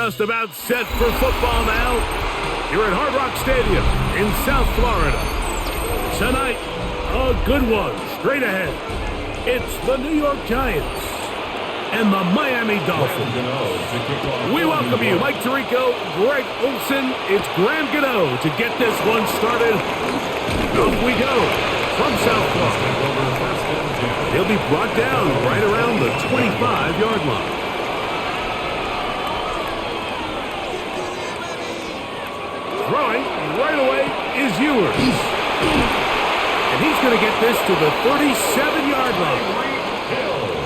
just about set for football now. You're at Hard Rock Stadium in South Florida. Tonight, a good one straight ahead. It's the New York Giants and the Miami Dolphins. We welcome you, Mike Tirico, Greg Olson. It's Graham Gano to get this one started. Off we go from South Florida. He'll be brought down right around the 25-yard line. Throwing right away is Ewers. And he's going to get this to the 37-yard line.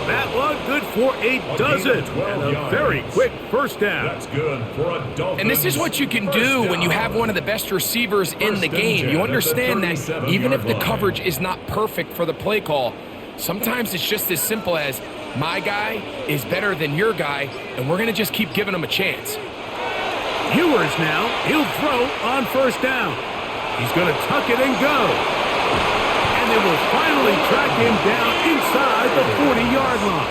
That one good for a dozen. And a very quick first down. That's good for a Dolphins. And this is what you can do when you have one of the best receivers in the game. You understand that even if the coverage is not perfect for the play call, sometimes it's just as simple as my guy is better than your guy, and we're going to just keep giving him a chance. Ewers now, he'll throw on first down. He's going to tuck it and go. And they will finally track him down inside the 40-yard line.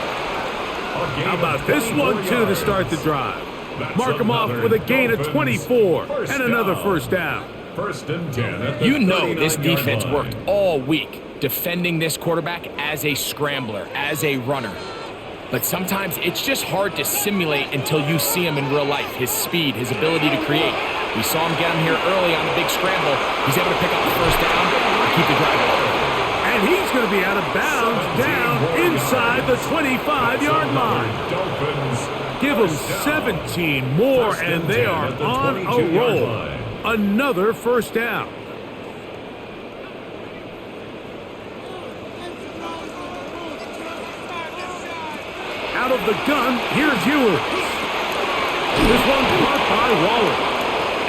How about this one, too, to start the drive? Mark him off with a gain of 24 and another first down. First and 10. You know this defense worked all week defending this quarterback as a scrambler, as a runner. But sometimes it's just hard to simulate until you see him in real life. His speed, his ability to create. We saw him get him here early on the big scramble. He's able to pick up the first down and keep the drive going. And he's going to be out of bounds down inside the 25-yard line. Give them 17 more, and they are on a roll. Another first down. Out of the gun, here's Ewers. This one caught by Waller.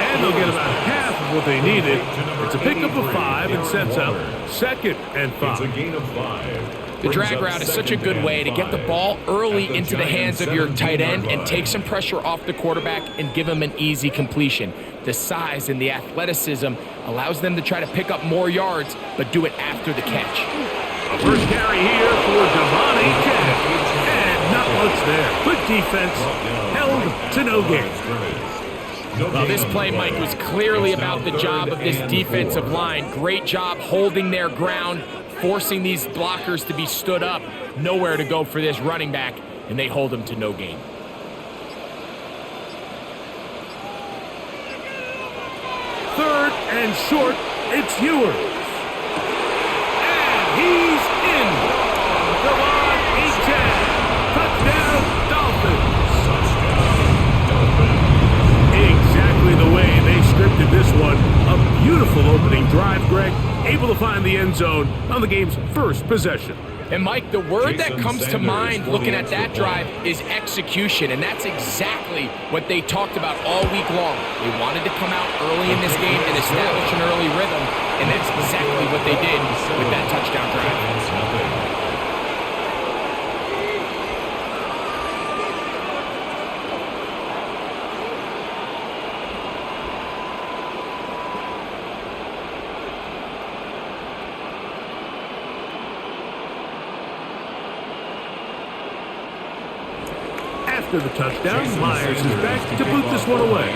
And they'll get about half of what they needed. It's a pickup of 5 and sets up 2nd and 5. It's a gain of 5. The drag route is such a good way to get the ball early into the hands of your tight end and take some pressure off the quarterback and give him an easy completion. The size and the athleticism allows them to try to pick up more yards, but do it after the catch. A first carry here for Devontae Kennedy. Not much there. Good defense. Held to no gain. Well, this play, Mike, was clearly about the job of this defensive line. Great job holding their ground, forcing these blockers to be stood up. Nowhere to go for this running back, and they hold him to no gain. Third and short, it's Ewers. And he's in. Come on, H10. Touchdown, Dolphins. Exactly the way they scripted this one. A beautiful opening drive, Greg. Able to find the end zone on the game's first possession. And, Mike, the word that comes to mind looking at that drive is execution, and that's exactly what they talked about all week long. They wanted to come out early in this game and establish an early rhythm, and that's exactly what they did with that touchdown drive. After the touchdown, Myers is back to boot this one away.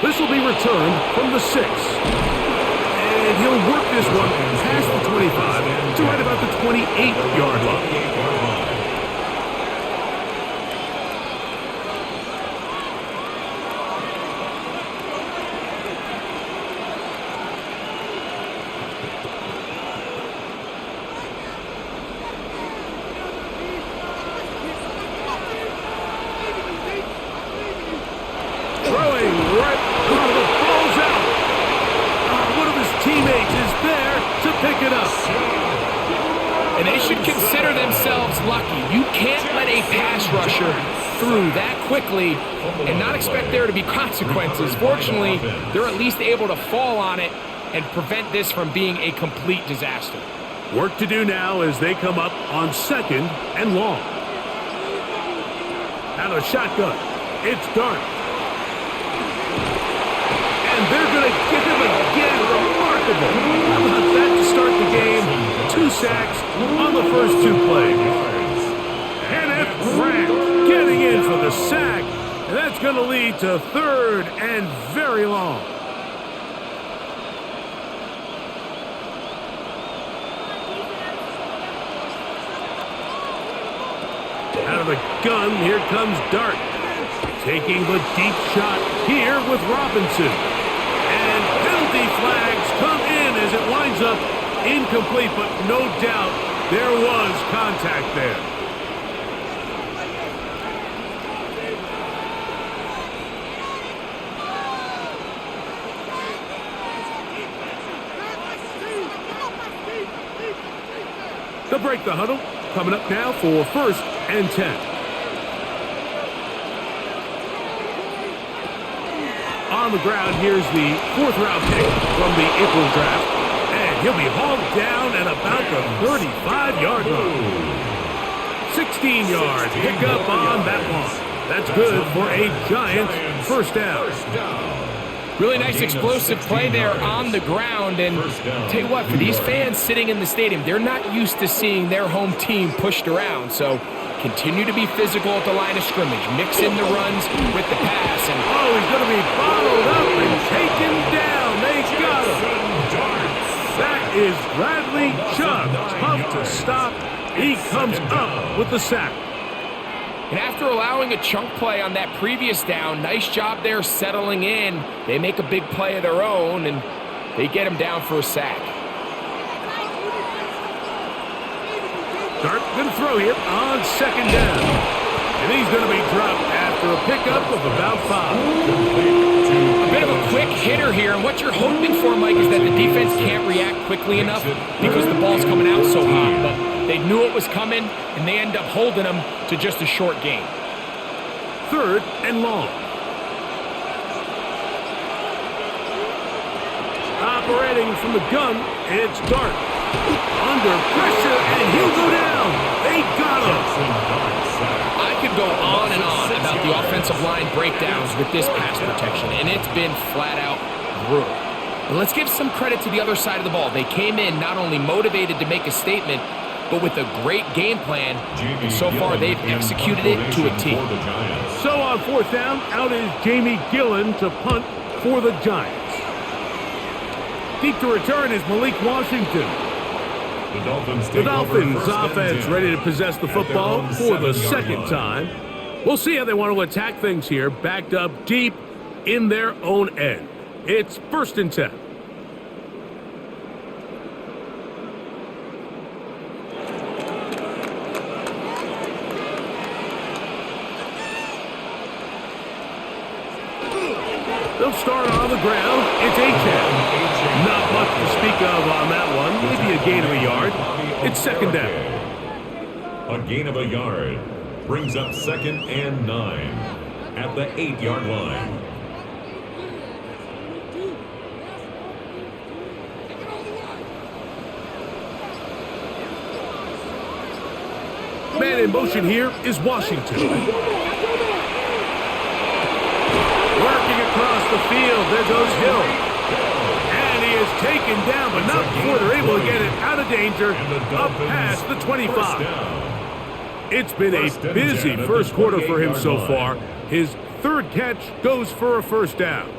This will be returned from the 6. And he'll work this one past the 25 to right about the 28-yard line. And they should consider themselves lucky. You can't let a pass rusher through that quickly and not expect there to be consequences. Fortunately, they're at least able to fall on it and prevent this from being a complete disaster. Work to do now as they come up on 2nd and long. Out of shotgun, it's Dart. And they're going to get him again. Remarkable. How about that to start the game? 2 sacks on the first 2 plays. Kenneth Grant sack, and that's going to lead to 3rd and very long. Out of the gun, here comes Dart. Taking the deep shot here with Robinson. And penalty flags come in as it winds up incomplete, but no doubt there was contact there. They'll break the huddle. Coming up now for 1st and 10. On the ground, here's the 4th-round pick from the April draft. And he'll be hauled down at about the 35-yard line. 16-yard pickup on that one. That's good for a Giants first down. Really nice explosive play there on the ground. And tell you what, for these fans sitting in the stadium, they're not used to seeing their home team pushed around. So continue to be physical at the line of scrimmage. Mix in the runs with the pass. And he's going to be bottled up and taken down. They got him. That is Bradley Chubb. Tough to stop. He comes up with the sack. And after allowing a chunk play on that previous down, nice job there settling in. They make a big play of their own, and they get him down for a sack. Dart going to throw here on 2nd down. And he's going to be dropped after a pickup of about 5. A bit of a quick hitter here, and what you're hoping for, Mike, is that the defense can't react quickly enough because the ball's coming out so hot. But they knew it was coming, and they end up holding them to just a short gain. 3rd and long. Operating from the gun, it's Dart. Under pressure, and he'll go down. They got him. I could go on and on about the offensive line breakdowns with this pass protection, and it's been flat out brutal. But let's give some credit to the other side of the ball. They came in not only motivated to make a statement, but with a great game plan, and so far they've executed it to a T. So on 4th down, out is Jamie Gillen to punt for the Giants. Deep to return is Malik Washington. The Dolphins offense ready to possess the football for the 2nd time. We'll see how they want to attack things here, backed up deep in their own end. It's 1st and 10. They'll start on the ground. It's Achane. Not much to speak of on that one. Maybe a gain of a yard. It's 2nd down. A gain of a yard brings up 2nd and 9 at the 8-yard line. Man in motion here is Washington. Working across the field, there goes Hill. And he is taken down, but not before they're able to get it out of danger, up past the 25. It's been a busy first quarter for him so far. His 3rd catch goes for a 1st down.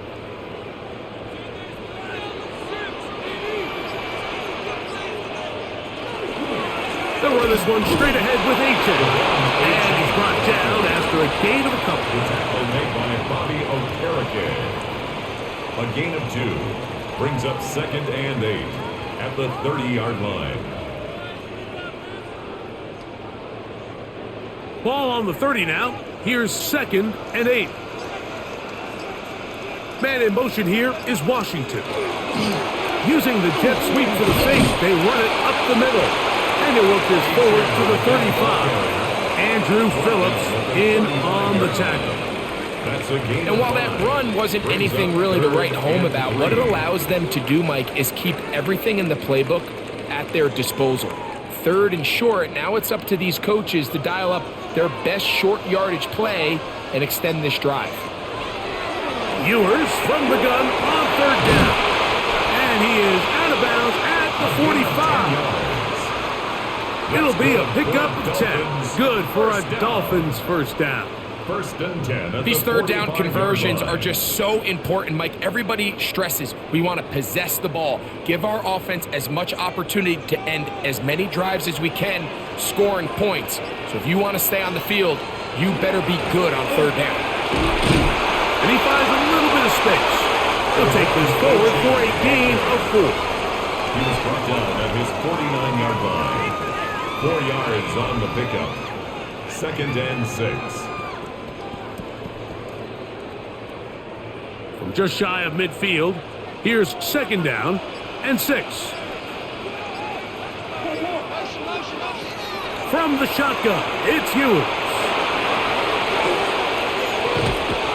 They'll run this one straight ahead with Achane. And he's brought down after a gain of a couple. Tackle made by Bobby Okereke. A gain of 2 brings up 2nd and 8 at the 30-yard line. Ball on the 30 now. Here's 2nd and 8. Man in motion here is Washington. Using the jet sweep for the fake, they run it up the middle. And they work this forward to the 35. Andrew Phillips in on the tackle. And while that run wasn't anything really to write home about, what it allows them to do, Mike, is keep everything in the playbook at their disposal. 3rd and short, now it's up to these coaches to dial up their best short yardage play and extend this drive. Ewers from the gun on 3rd down. And he is out of bounds at the 45. It'll be a pickup of 10. Good for a Dolphins first down. first and 10 at These the third down 45-yard conversions line. are just so important, Mike. Everybody stresses we want to possess the ball, give our offense as much opportunity to end as many drives as we can, scoring points. So if you want to stay on the field, you better be good on third down. And he finds a little bit of space. He'll take this forward for a gain of 4. He was brought down at his 49-yard line. 4 yards on the pickup. Second and 6. From just shy of midfield, here's second down and 6. From the shotgun, it's Ewers.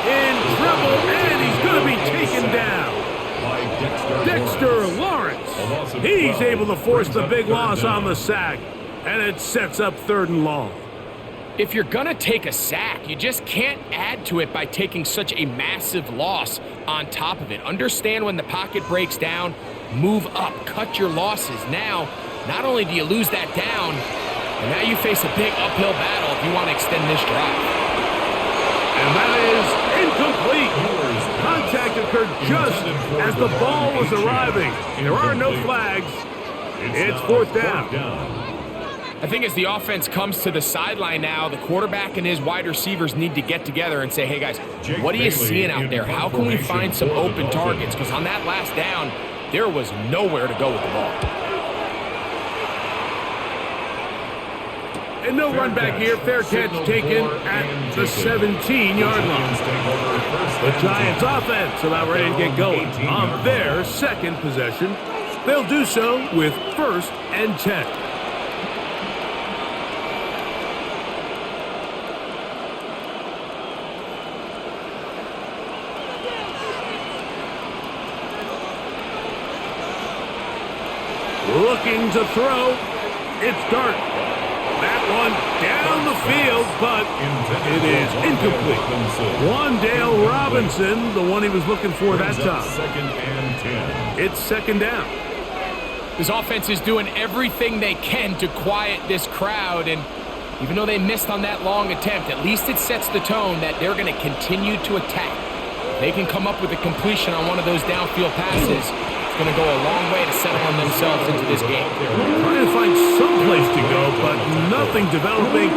In trouble, and he's going to be taken down. By Dexter Lawrence. He's able to force the big loss on the sack, and it sets up 3rd and long. If you're going to take a sack, you just can't add to it by taking such a massive loss on top of it. Understand when the pocket breaks down, move up, cut your losses. Now, not only do you lose that down, but now you face a big uphill battle if you want to extend this drive. And that is incomplete. Contact occurred just as the ball was arriving. There are no flags. It's 4th down. I think as the offense comes to the sideline now, the quarterback and his wide receivers need to get together and say, hey guys, what are you seeing out there? How can we find some open targets? Because on that last down, there was nowhere to go with the ball. And no run back here. Fair catch taken at the 17-yard line. The Giants offense about ready to get going on their second possession. They'll do so with 1st and 10. Looking to throw. It's Dart. That one down the field, but it is incomplete. Wandale Robinson, the one he was looking for that time. Second and 10. It's second down. This offense is doing everything they can to quiet this crowd, and even though they missed on that long attempt, at least it sets the tone that they're going to continue to attack. They can come up with a completion on one of those downfield passes. It's going to go a long way to settling themselves into this game. Trying to find some place to go, but nothing developing.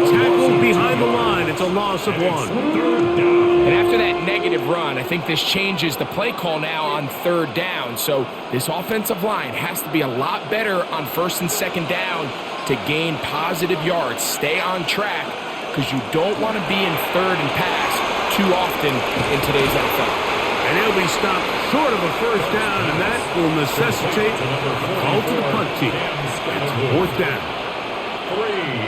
Tackled behind the line. It's a loss of 1. And after that negative run, I think this changes the play call now on 3rd down. So this offensive line has to be a lot better on 1st and 2nd down to gain positive yards. Stay on track because you don't want to be in 3rd and pass too often in today's NFL. And he'll be stopped short of a 1st down, and that will necessitate a call to the punt team. It's 4th down.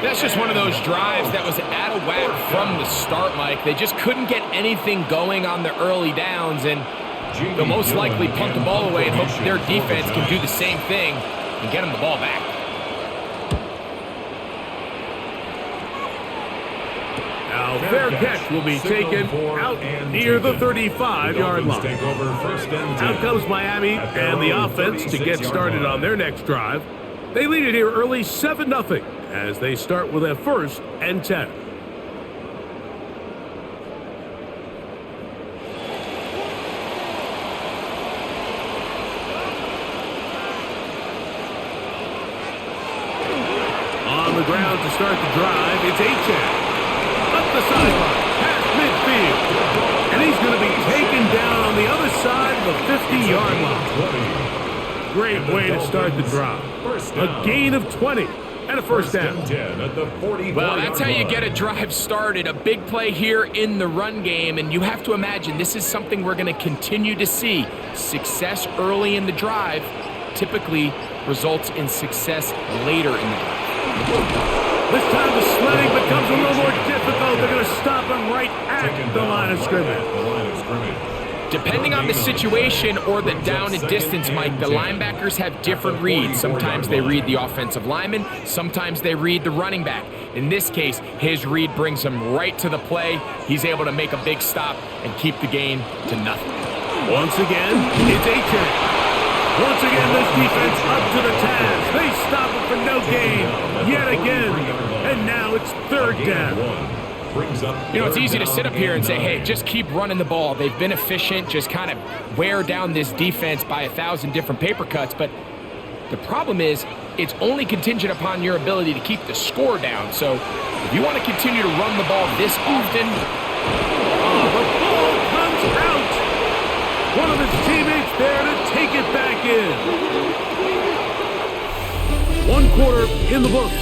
That's just one of those drives that was out of whack from the start, Mike. They just couldn't get anything going on the early downs, and they'll most likely punt the ball away and hope their defense can do the same thing and get them the ball back. Now their catch will be taken out near the 35-yard line. Out comes Miami and the offense to get started on their next drive. They lead it here early 7-0 as they start with a 1st and 10. On the ground to start the drive, it's Achane. Up the sideline, past midfield. And he's going to be taken down on the other side of the 50-yard line. Great way to start the drive. A gain of 20 and a 1st down. Well, that's how you get a drive started. A big play here in the run game, and you have to imagine this is something we're going to continue to see. Success early in the drive typically results in success later in the drive. This time the sledding becomes a little more difficult. They're going to stop him right at the line of scrimmage. Depending on the situation or the down and distance, Mike, the linebackers have different reads. Sometimes they read the offensive lineman. Sometimes they read the running back. In this case, his read brings him right to the play. He's able to make a big stop and keep the gain to nothing. Once again, it's Achane. Once again, this defense up to the task. They stop it for no gain yet again. And now it's 3rd down. brings up. You know, it's easy to sit up here and say, hey, just keep running the ball. They've been efficient, just kind of wear down this defense by 1,000 different paper cuts. But the problem is, it's only contingent upon your ability to keep the score down. So if you want to continue to run the ball this often, the ball comes out. One of his teammates there to take it back in. 1 quarter in the books.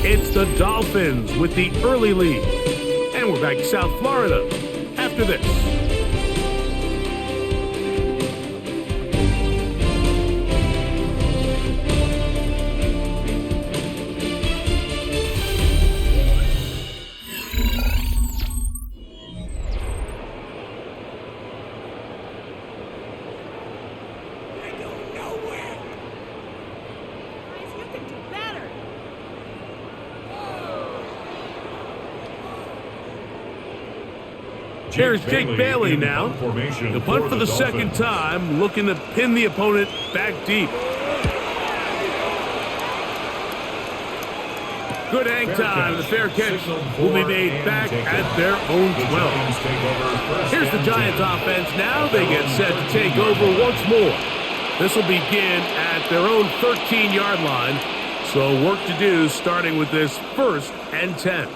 It's the Dolphins with the early lead. And we're back to South Florida after this. Here's Jake Bailey now. The punt for the second time, looking to pin the opponent back deep. Good hang time. The fair catch will be made back at their own 12. Here's the Giants offense now. They get set to take over once more. This will begin at their own 13-yard line. So work to do starting with this 1st and 10.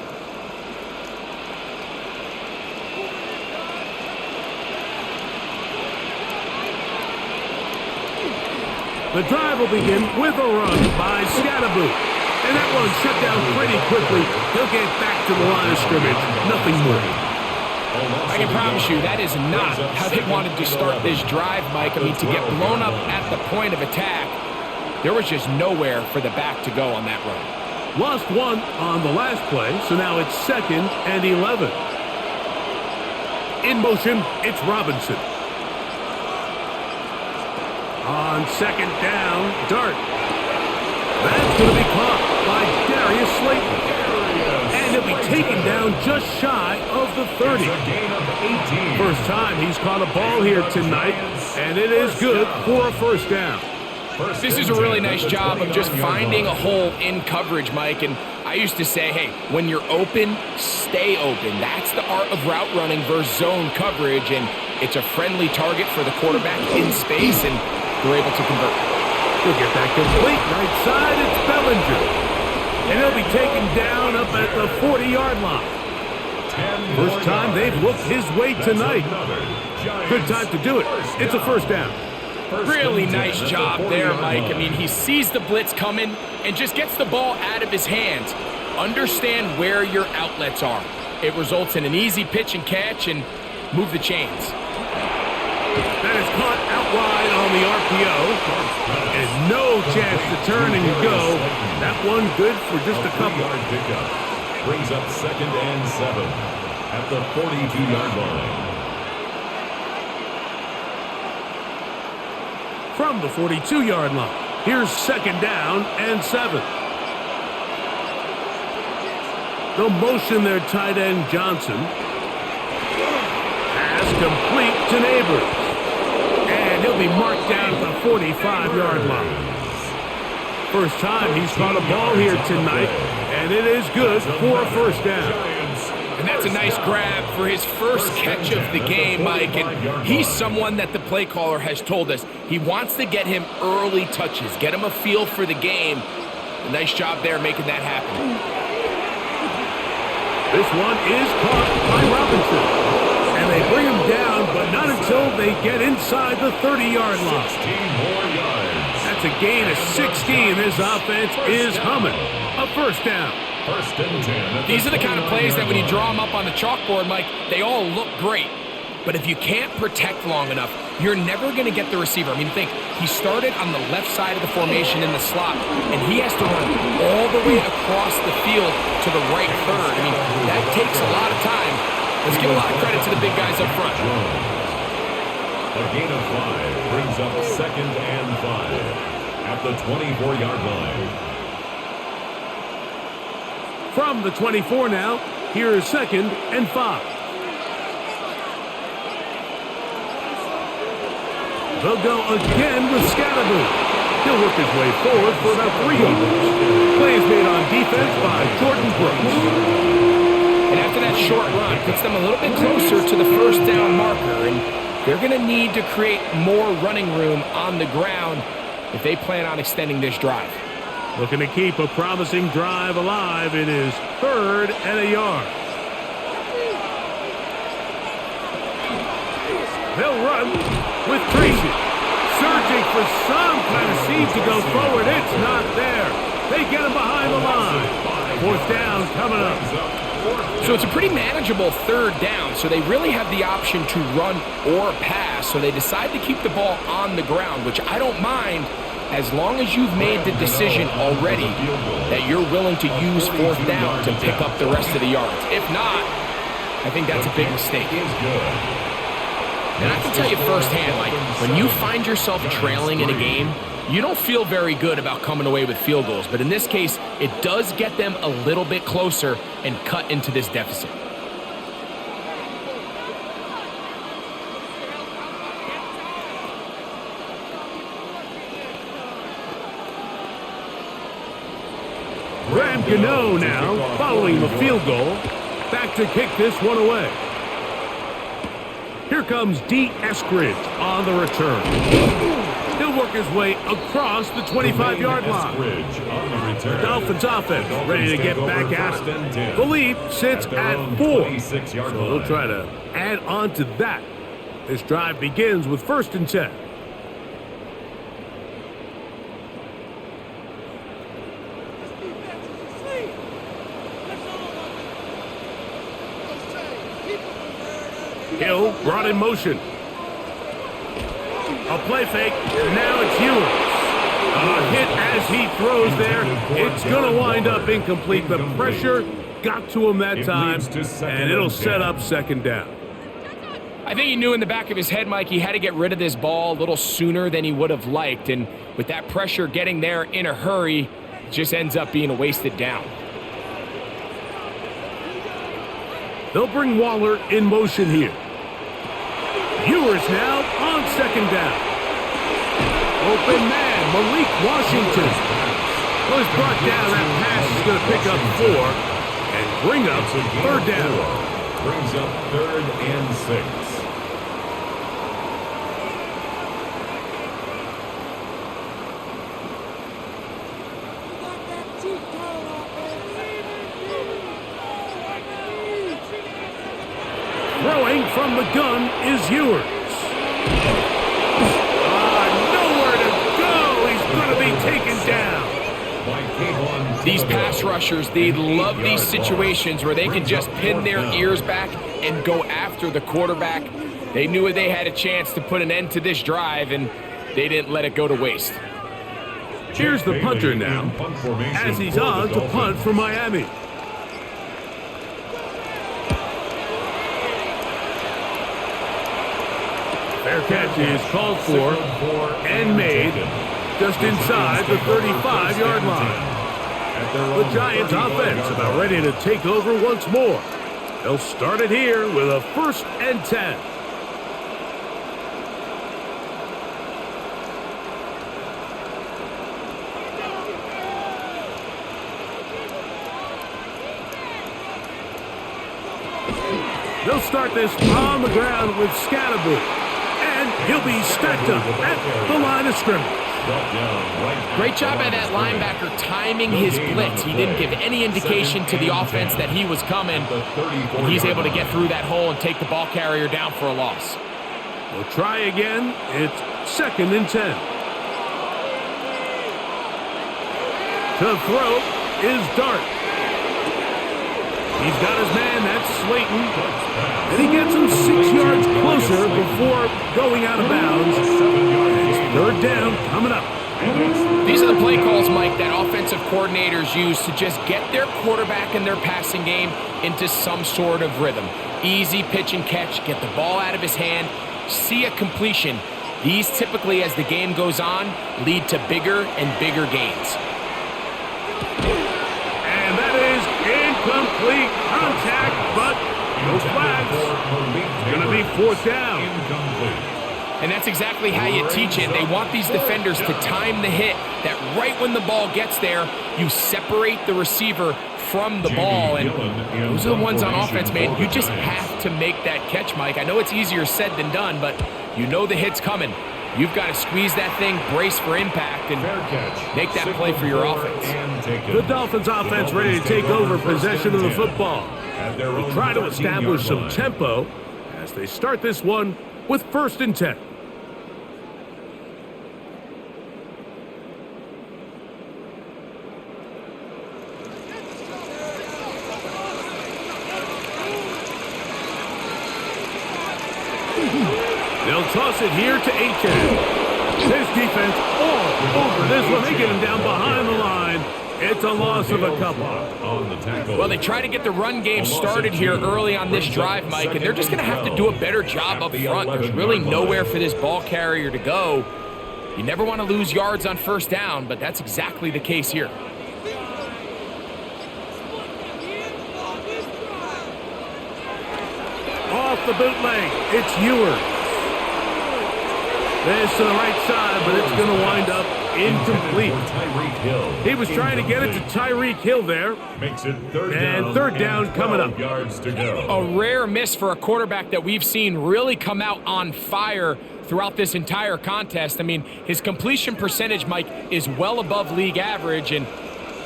The drive will begin with a run by Scatterboot. And that one shut down pretty quickly. He'll get back to the line of scrimmage. Nothing more. I can promise you that is not how they wanted to start this drive, Mike. I mean, to get blown up at the point of attack, there was just nowhere for the back to go on that run. Lost one on the last play, so now it's 2nd and 11. In motion, it's Robinson. On 2nd down, Dart. That's going to be caught by Darius Slayton. And he'll be taken down just shy of the 30. First time he's caught a ball here tonight, and it is good for a 1st down. This is a really nice job of just finding a hole in coverage, Mike. And I used to say, hey, when you're open, stay open. That's the art of route running versus zone coverage. And it's a friendly target for the quarterback in space, and they're able to convert. He'll get that complete. Right side, it's Bellinger. And he'll be taken down up at the 40-yard line. First time they've looked his way tonight. Good time to do it. It's a 1st down. Really nice job there, Mike. I mean, he sees the blitz coming and just gets the ball out of his hands. Understand where your outlets are. It results in an easy pitch and catch and move the chains. That is caught out wide on the RPO. And no chance to turn and go. That one good for just a couple. Brings up 2nd and 7 at the 42-yard line. From the 42-yard line, here's 2nd down and 7. They'll motion their tight end Johnson. Pass complete to Neighbors. And he'll be marked down at the 45-yard line. First time he's caught a ball here tonight, and it is good for a 1st down. And that's a nice grab for his first catch of the game, Mike. And he's someone that the play caller has told us he wants to get him early touches, get him a feel for the game. A nice job there making that happen. This one is caught by Robinson. And they bring him down, but not until they get inside the 30-yard line. 16 more yards. That's a gain of 16. This offense is humming. A 1st down. 1st and 10. These are the kind of plays that when you draw them up on the chalkboard, Mike, they all look great. But if you can't protect long enough, you're never going to get the receiver. I mean, think, he started on the left side of the formation in the slot, and he has to run all the way across the field to the right third. I mean, that takes a lot of time. Let's give a lot of credit to the big guys up front. A gain of 5 brings up 2nd and 5 at the 24-yard line. From the 24 now, here is 2nd and 5. They'll go again with Scatterboot. He'll work his way forward for about 3 yards. Play is made on defense by Jordan Brooks. And And after that short run, puts them a little bit closer to the first down marker. And they're going to need to create more running room on the ground if they plan on extending this drive. Looking to keep a promising drive alive. It is 3rd and a yard. They'll run with Tracy. Searching for some kind of seed to go forward. It's not there. They get him behind the line. 4th down coming up. So it's a pretty manageable 3rd down, so they really have the option to run or pass, so they decide to keep the ball on the ground, which I don't mind as long as you've made the decision already that you're willing to use 4th down to pick up the rest of the yards. If not, I think that's a big mistake. And I can tell you firsthand, like, when you find yourself trailing in a game, you don't feel very good about coming away with field goals. But in this case, it does get them a little bit closer and cut into this deficit. Graham Gano now, following the field goal, back to kick this one away. Here comes D. Eskridge on the return. He'll work his way across the 25-yard line. The Dolphins offense ready to get back at it. The lead sits at 4. So they'll try to add on to that. This drive begins with 1st and 10. Hill brought in motion. A play fake, and now it's Ewers. A hit as he throws there. It's going to wind up incomplete. The pressure got to him that time, and it'll set up 2nd down. I think he knew in the back of his head, Mike, he had to get rid of this ball a little sooner than he would have liked. And with that pressure getting there in a hurry, it just ends up being a wasted down. They'll bring Waller in motion here. Ewers now on 2nd down. Open man, Malik Washington. Was brought down. That pass is going to pick up 4 and bring up 3rd down. Brings up 3rd and 6. Throwing from the gun is Ewers. Nowhere to go. He's going to be taken down. These pass rushers, they love these situations where they can just pin their ears back and go after the quarterback. They knew they had a chance to put an end to this drive, and they didn't let it go to waste. Here's the punter now, as he's on to punt for Miami. Fair catch is called for and made just inside the 35-yard line. The Giants offense about ready to take over once more. They'll start it here with a 1st and 10. They'll start this on the ground with Scatterboot. And he'll be stacked up at the line of scrimmage. Great job by that linebacker timing his blitz. He didn't give any indication to the offense that he was coming. And he's able to get through that hole and take the ball carrier down for a loss. We'll try again. It's 2nd and 10. To throw is Dart. He's got his man, that's Slayton. And he gets him 6 yards closer before going out of bounds. It's 3rd down coming up. These are the play calls, Mike, that offensive coordinators use to just get their quarterback and their passing game into some sort of rhythm. Easy pitch and catch, get the ball out of his hand, see a completion. These typically, as the game goes on, lead to bigger and bigger gains. And that is incomplete contact, but no flags. It's going to be 4th down. And that's exactly how you teach it. They want these defenders to time the hit, that right when the ball gets there, you separate the receiver from the ball, and those are the ones on offense, man. You just have to make that catch, Mike. I know it's easier said than done, but you know the hit's coming. You've got to squeeze that thing, brace for impact, and make that play for your offense. The Dolphins offense ready to take over possession of the football. They try to establish some tempo as they start this one with 1st and 10. They'll toss it here to Aiken. This defense all over this one. They get him down behind the line. It's a loss of a couple. Well, they try to get the run game started here early on this drive, Mike, and they're just going to have to do a better job up front. There's really nowhere for this ball carrier to go. You never want to lose yards on 1st down, but that's exactly the case here. Off the bootleg, it's Ewers. This to the right side, but it's going to wind up incomplete. He was trying to get it to Tyreek Hill there. Makes it 3rd and down 3rd down coming up. Yards to go. A rare miss for a quarterback that we've seen really come out on fire throughout this entire contest. I mean, his completion percentage, Mike, is well above league average, and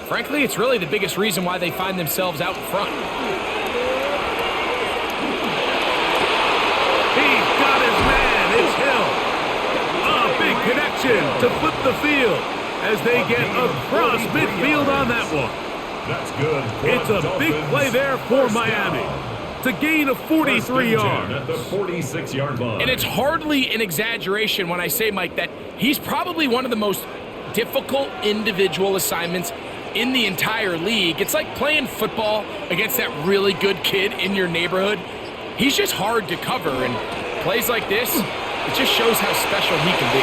frankly, it's really the biggest reason why they find themselves out in front. He's got his man. It's Hill. A big connection to flip the field as they get across midfield on that one. That's good. It's a big play there for Miami. It's a gain of 43 yards. At the 46-yard line. And it's hardly an exaggeration when I say, Mike, that he's probably one of the most difficult individual assignments in the entire league. It's like playing football against that really good kid in your neighborhood. He's just hard to cover, and plays like this, it just shows how special he can be.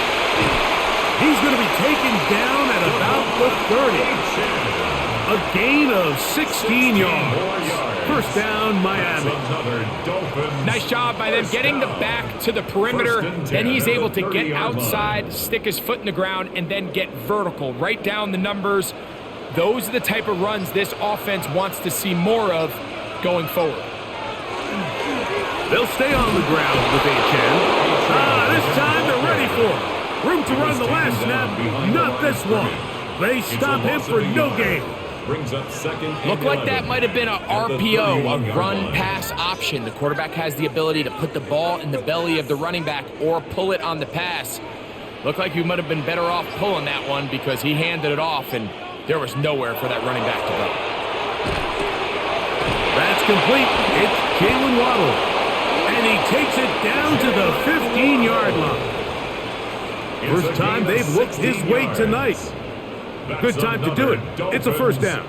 He's going to be taken down at about the 30. A gain of 16 yards. 1st down, Miami. Nice job by them getting the back to the perimeter. Then he's able to get outside, stick his foot in the ground, and then get vertical. Right down the numbers. Those are the type of runs this offense wants to see more of going forward. They'll stay on the ground with HN. This time they're ready for it. Room to run the last snap, not this one. They stop him for no gain. Brings up 2nd. Looked like that might have been a RPO, a run-pass option. The quarterback has the ability to put the ball in the belly of the running back or pull it on the pass. Looked like you might have been better off pulling that one because he handed it off, and there was nowhere for that running back to go. That's complete. It's Jalen Waddle. And he takes it down to the 15-yard line. First time they've looked his way tonight. A good time to do it. It's a 1st down.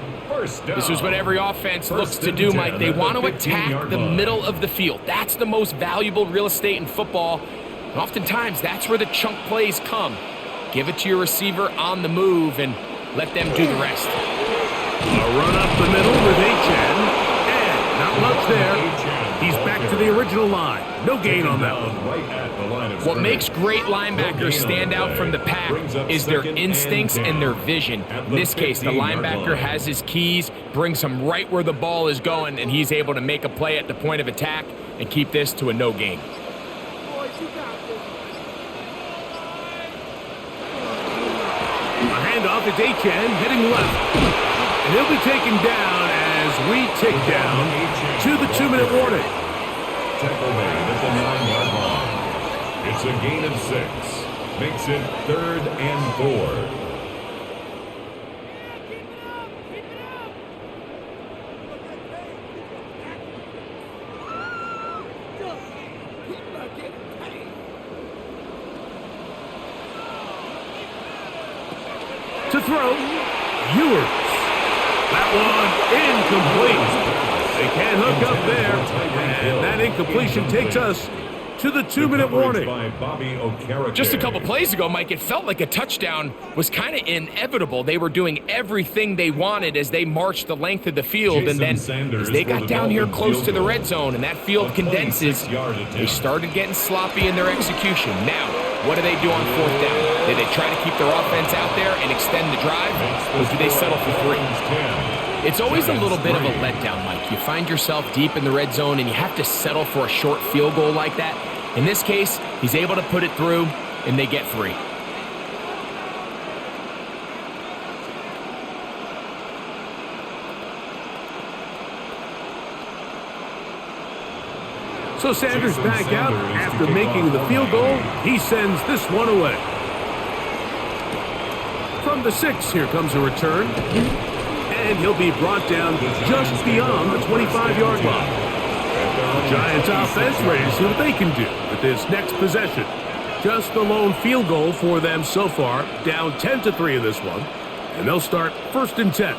This is what every offense looks to do, Mike. They want to attack the middle of the field. That's the most valuable real estate in football. And oftentimes, that's where the chunk plays come. Give it to your receiver on the move and let them do the rest. A run up the middle with HN. And not much there. He's back to the original line. No gain on that one. What makes great linebackers stand out from the pack is their instincts and their vision. In this case, the linebacker has his keys, brings him right where the ball is going, and he's able to make a play at the point of attack and keep this to a no gain. A handoff, it's HN heading left. And he'll be taken down as we tick down to the 2-minute warning. Tackle made at the 9-yard line. It's a gain of 6. Makes it 3rd and 4. To throw, Ewers. That one incomplete. They can't hook up there, and that incompletion takes us to the 2-minute warning. Just a couple plays ago, Mike, it felt like a touchdown was kind of inevitable. They were doing everything they wanted as they marched the length of the field, and then as they got down here close to the red zone and that field condenses, they started getting sloppy in their execution. Now, what do they do on 4th down? Do they try to keep their offense out there and extend the drive, or do they settle for 3? It's always a little bit of a letdown, Mike. You find yourself deep in the red zone and you have to settle for a short field goal like that. In this case, he's able to put it through, and they get 3. So Sanders back out after making the field goal. He sends this one away. From the 6, here comes a return. And he'll be brought down just beyond the 25-yard line. The Giants offense ready to see what they can do with this next possession. Just the lone field goal for them so far, down 10-3 in this one. And they'll start 1st and 10.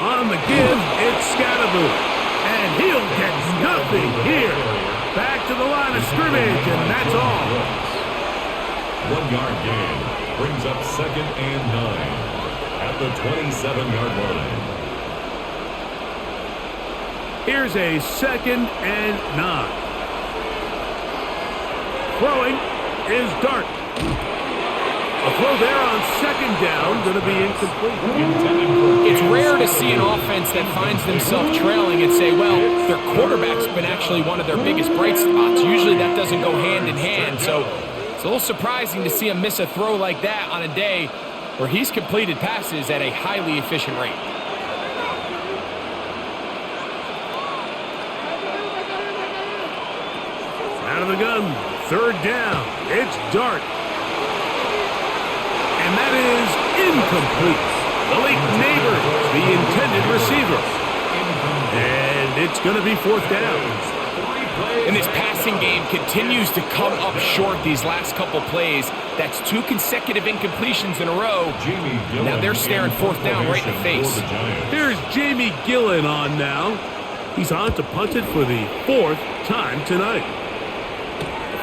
On the give, it's Scatterboot. And he'll get nothing here. Back to the line of scrimmage, and that's all. 1-yard gain brings up 2nd and 9 at the 27-yard line. Here's a 2nd and 9. Throwing is Dart. A throw there on 2nd down, going to be incomplete. It's rare to see an offense that finds themselves trailing and say, well, their quarterback's been actually one of their biggest bright spots. Usually that doesn't go hand in hand, so it's a little surprising to see him miss a throw like that on a day where he's completed passes at a highly efficient rate. Out of the gun, 3rd down. It's Dart. And that is incomplete. Malik Neighbors, the intended receiver. And it's going to be 4th down. And this passing game continues to come up short these last couple plays. That's 2 consecutive incompletions in a row. Now they're staring 4th down right in the face. Here's Jamie Gillen on now. He's on to punt it for the 4th time tonight.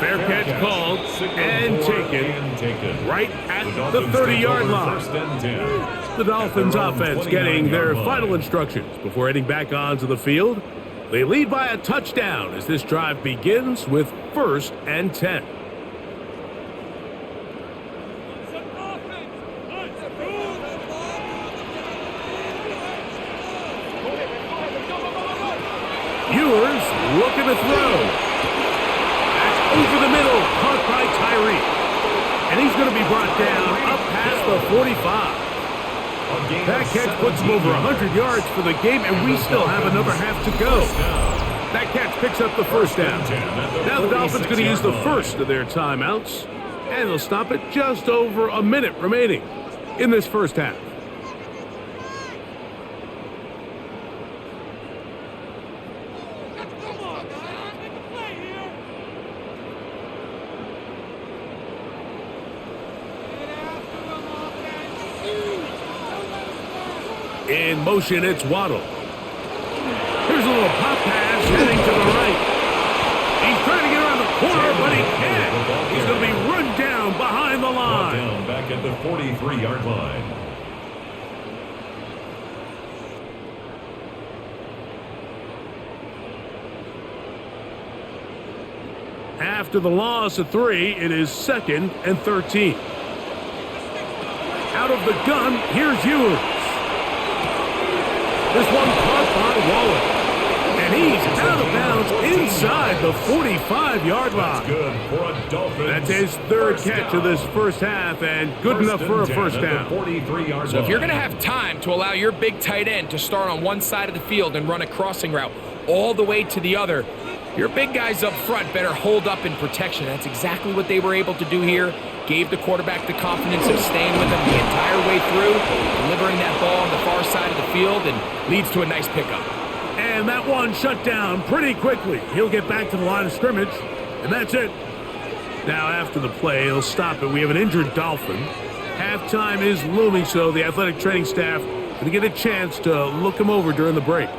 Fair catch called and taken right at the 30-yard line. The Dolphins offense getting their final instructions before heading back onto the field. They lead by a touchdown as this drive begins with 1st and 10. Ewers looking to throw. Over the middle, caught by Tyree. And he's going to be brought down up past the 45. That catch puts him over 100 yards for the game, and we still have another half to go. That catch picks up the 1st down. Now the Dolphins going to use the first of their timeouts, and they'll stop it just over a minute remaining in this first half. In motion, it's Waddle. Here's a little pop pass heading to the right. He's trying to get around the corner, but he can't. He's going to be run down behind the line. Down back at the 43-yard line. After the loss of 3, it is 2nd and 13. Out of the gun, here's Ewers. This one caught by Waller. And he's out of bounds inside the 45-yard line. Good for a Dolphins. That's his 3rd catch of this first half, and good enough for a 1st down. So if you're going to have time to allow your big tight end to start on one side of the field and run a crossing route all the way to the other, your big guys up front better hold up in protection. That's exactly what they were able to do here. Gave the quarterback the confidence of staying with him the entire way through, delivering that ball on the far side of the field, and leads to a nice pickup. And that one shut down pretty quickly. He'll get back to the line of scrimmage, and that's it. Now after the play, he'll stop it. We have an injured Dolphin. Halftime is looming, so the athletic training staff going to get a chance to look him over during the break.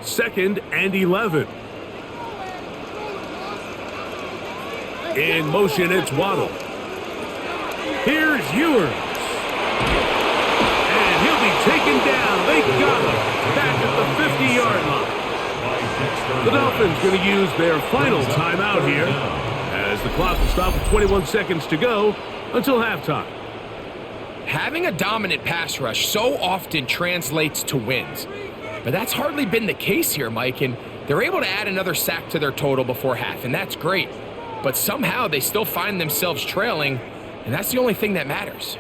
Second and 11. In motion, it's Waddle. Here's Ewers. And he'll be taken down. They got him back at the 50-yard line. The Dolphins going to use their final timeout here as the clock will stop with 21 seconds to go until halftime. Having a dominant pass rush so often translates to wins. But that's hardly been the case here, Mike, and they're able to add another sack to their total before half, and that's great. But somehow they still find themselves trailing, and that's the only thing that matters.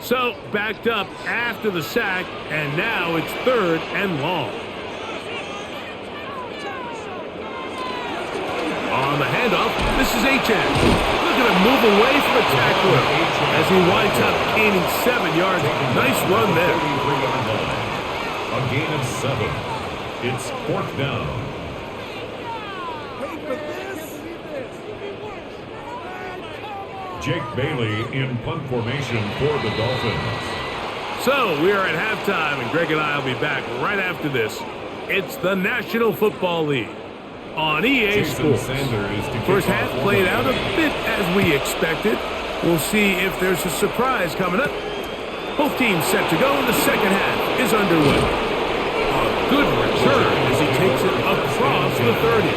So, backed up after the sack, and now it's 3rd and long. On the handoff, this is Achane. Look at him move away from the tackler as he winds up gaining 7 yards. Nice run there. A gain of 7. It's 4th down. Jake Bailey in punt formation for the Dolphins. So, we are at halftime, and Greg and I will be back right after this. It's the National Football League on EA Sports. First half played out a bit as we expected. We'll see if there's a surprise coming up. Both teams set to go, and the second half is underway. A good return as he takes it across the 30.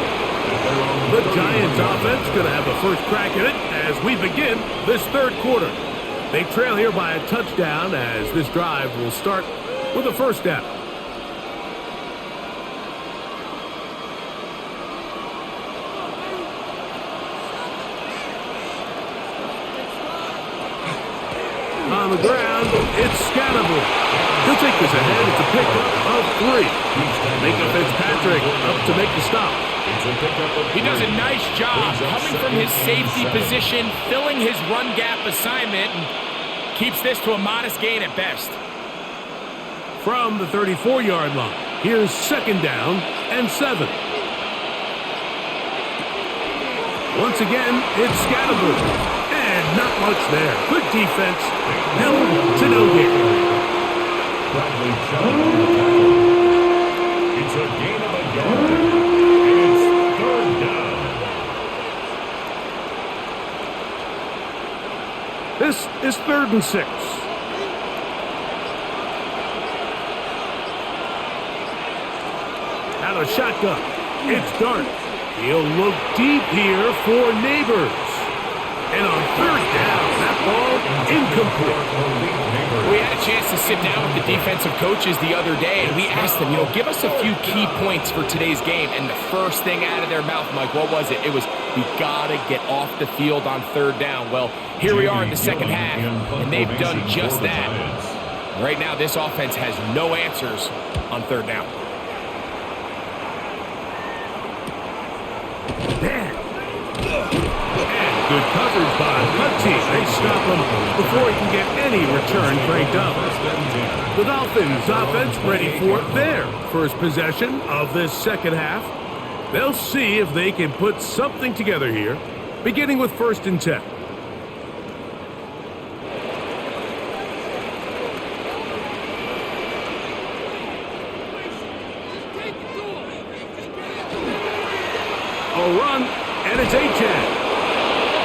The Giants offense going to have the first crack at it as we begin this 3rd quarter. They trail here by a touchdown as this drive will start with a first down. On the ground, it's Scannable. He'll take this ahead. It's a pickup of 3. Micah Fitzpatrick up to make the stop. He does a nice job coming from his safety position, filling his run gap assignment, and keeps this to a modest gain at best. From the 34-yard line, here's 2nd down and 7. Once again, it's Scannable. And not much there. Good defense. Held to no gain. It's a gain of a yard. And it's 3rd down. This is 3rd and 6. Out of shotgun. It's Dart. He'll look deep here for Neighbors. And on 3rd down, that ball incomplete. We had a chance to sit down with the defensive coaches the other day, and we asked them, give us a few key points for today's game. And the first thing out of their mouth, Mike, what was it? It was, we got to get off the field on 3rd down. Well, here we are in the second half, and they've done just that. Right now, this offense has no answers on 3rd down. Good coverage by Muncie. They stop him before he can get any return cranked up. The Dolphins offense ready for their first possession of this second half. They'll see if they can put something together here, beginning with 1st and 10. A run, and it's Achane.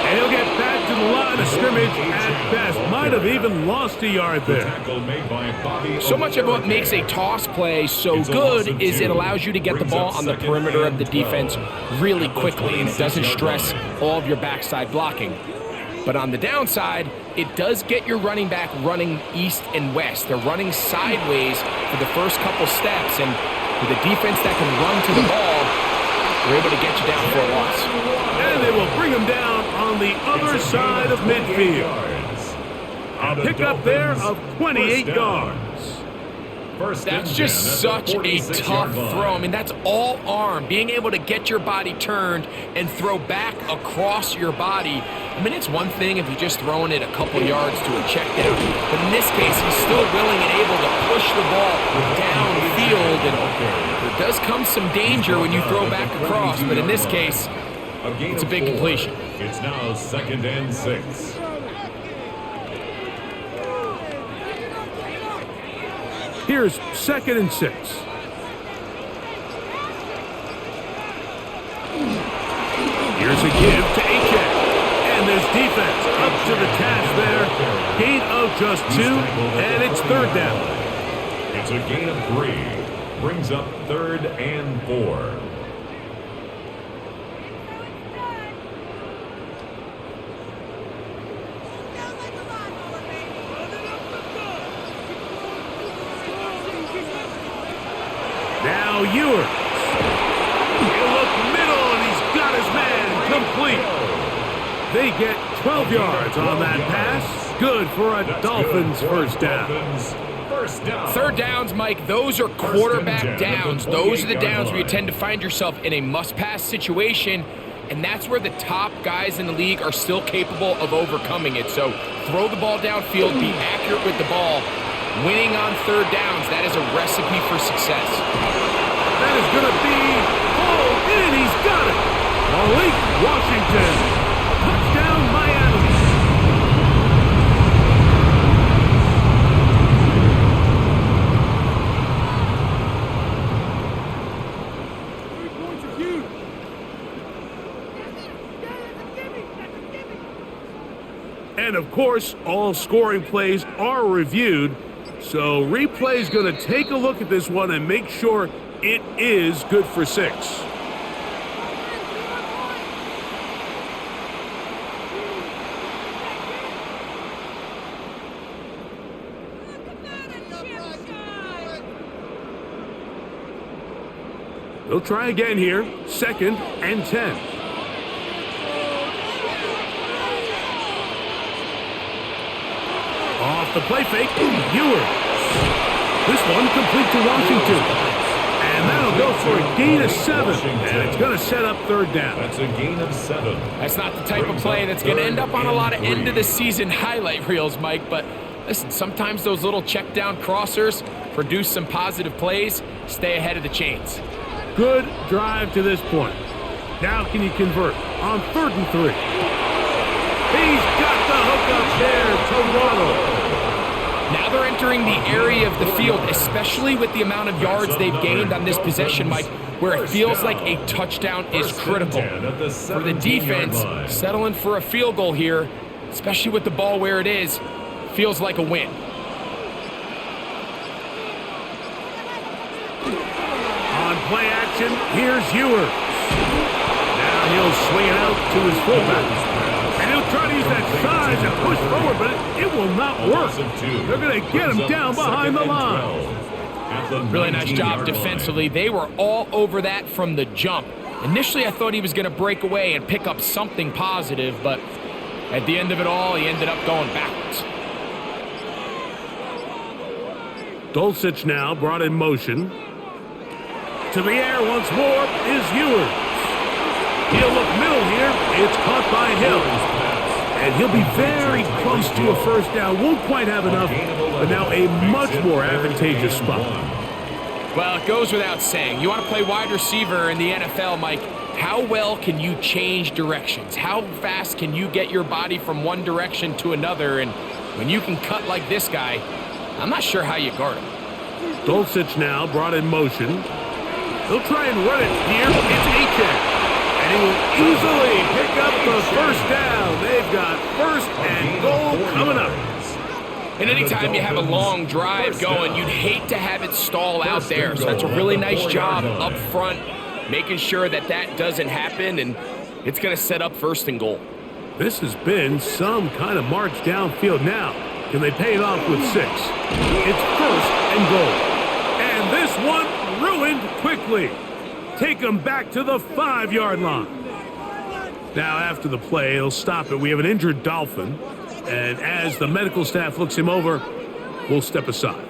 And he'll get back to the line of scrimmage at best. Might have even lost a yard there. So much of what makes a toss play so good is it allows you to get the ball on the perimeter of the defense really quickly, and it doesn't stress all of your backside blocking. But on the downside, it does get your running back running east and west. They're running sideways for the first couple steps, and with a defense that can run to the ball, they're able to get you down for a loss. And they will bring him down on the other side of midfield. A pickup there of 28 yards. That's just such a tough throw. I mean, that's all arm. Being able to get your body turned and throw back across your body. I mean, it's one thing if you're just throwing it a couple yards to a check down. But in this case, he's still willing and able to push the ball downfield. And there does come some danger when you throw back across. But in this case, it's a big completion. It's now 2nd and 6. Here's 2nd and 6. Here's a give to Achane. to the task there. Gain of just 2, and it's third down. It's a gain of 3. Brings up 3rd and 4. Now Ewers. He'll look middle, and he's got his man complete. They get 12 yards on that pass. Good for a Dolphins first down. Third downs, Mike, those are quarterback downs. Those are the downs where you tend to find yourself in a must-pass situation, and that's where the top guys in the league are still capable of overcoming it. So throw the ball downfield, be accurate with the ball. Winning on third downs, that is a recipe for success. That is going to be pulled in. He's got it. Malik Washington. Touchdown, Miami. And of course, all scoring plays are reviewed. So replay's going to take a look at this one and make sure it is good for 6. They'll try again here. 2nd and 10. Off the play fake, Ewers. This one complete to Washington. And that'll go for a gain of 7. And it's going to set up third down. That's a gain of 7. That's not the type of play that's going to end up on a lot of end-of-the-season highlight reels, Mike. But listen, sometimes those little check-down crossers produce some positive plays. Stay ahead of the chains. Good drive to this point. Now can you convert on 3rd and 3? He's got the hook up there to Waddle. Now they're entering the area of the field, especially with the amount of yards they've gained on this possession, Mike, where it feels like a touchdown is critical. For the defense, settling for a field goal here, especially with the ball where it is, feels like a win. On play action, here's Ewers. Now he'll swing it out to his fullback. And he'll try to use that size and push forward, but it will not work. They're going to get him down behind the line. Really nice job defensively. They were all over that from the jump. Initially, I thought he was going to break away and pick up something positive, but at the end of it all, he ended up going backwards. Dulcich now brought in motion. To the air once more is Ewers. He'll look middle here. It's caught by Hill. And he'll be very close to a first down. Won't quite have enough, but now a much more advantageous spot. Well, it goes without saying. You want to play wide receiver in the NFL, Mike, how well can you change directions? How fast can you get your body from one direction to another? And when you can cut like this guy, I'm not sure how you guard him. Dulcich now brought in motion. He'll try and run it here. It's Achane. And he will easily pick up the first down. They've got 1st and goal coming up. And anytime you have a long drive going, you'd hate to have it stall out there. So that's a really nice job up front, making sure that that doesn't happen, and it's going to set up 1st and goal. This has been some kind of march downfield now. Can they pay it off with 6? It's 1st and goal. And this one ruined quickly. Take them back to the 5-yard line. Now, after the play, he'll stop it. We have an injured Dolphin. And as the medical staff looks him over, we'll step aside.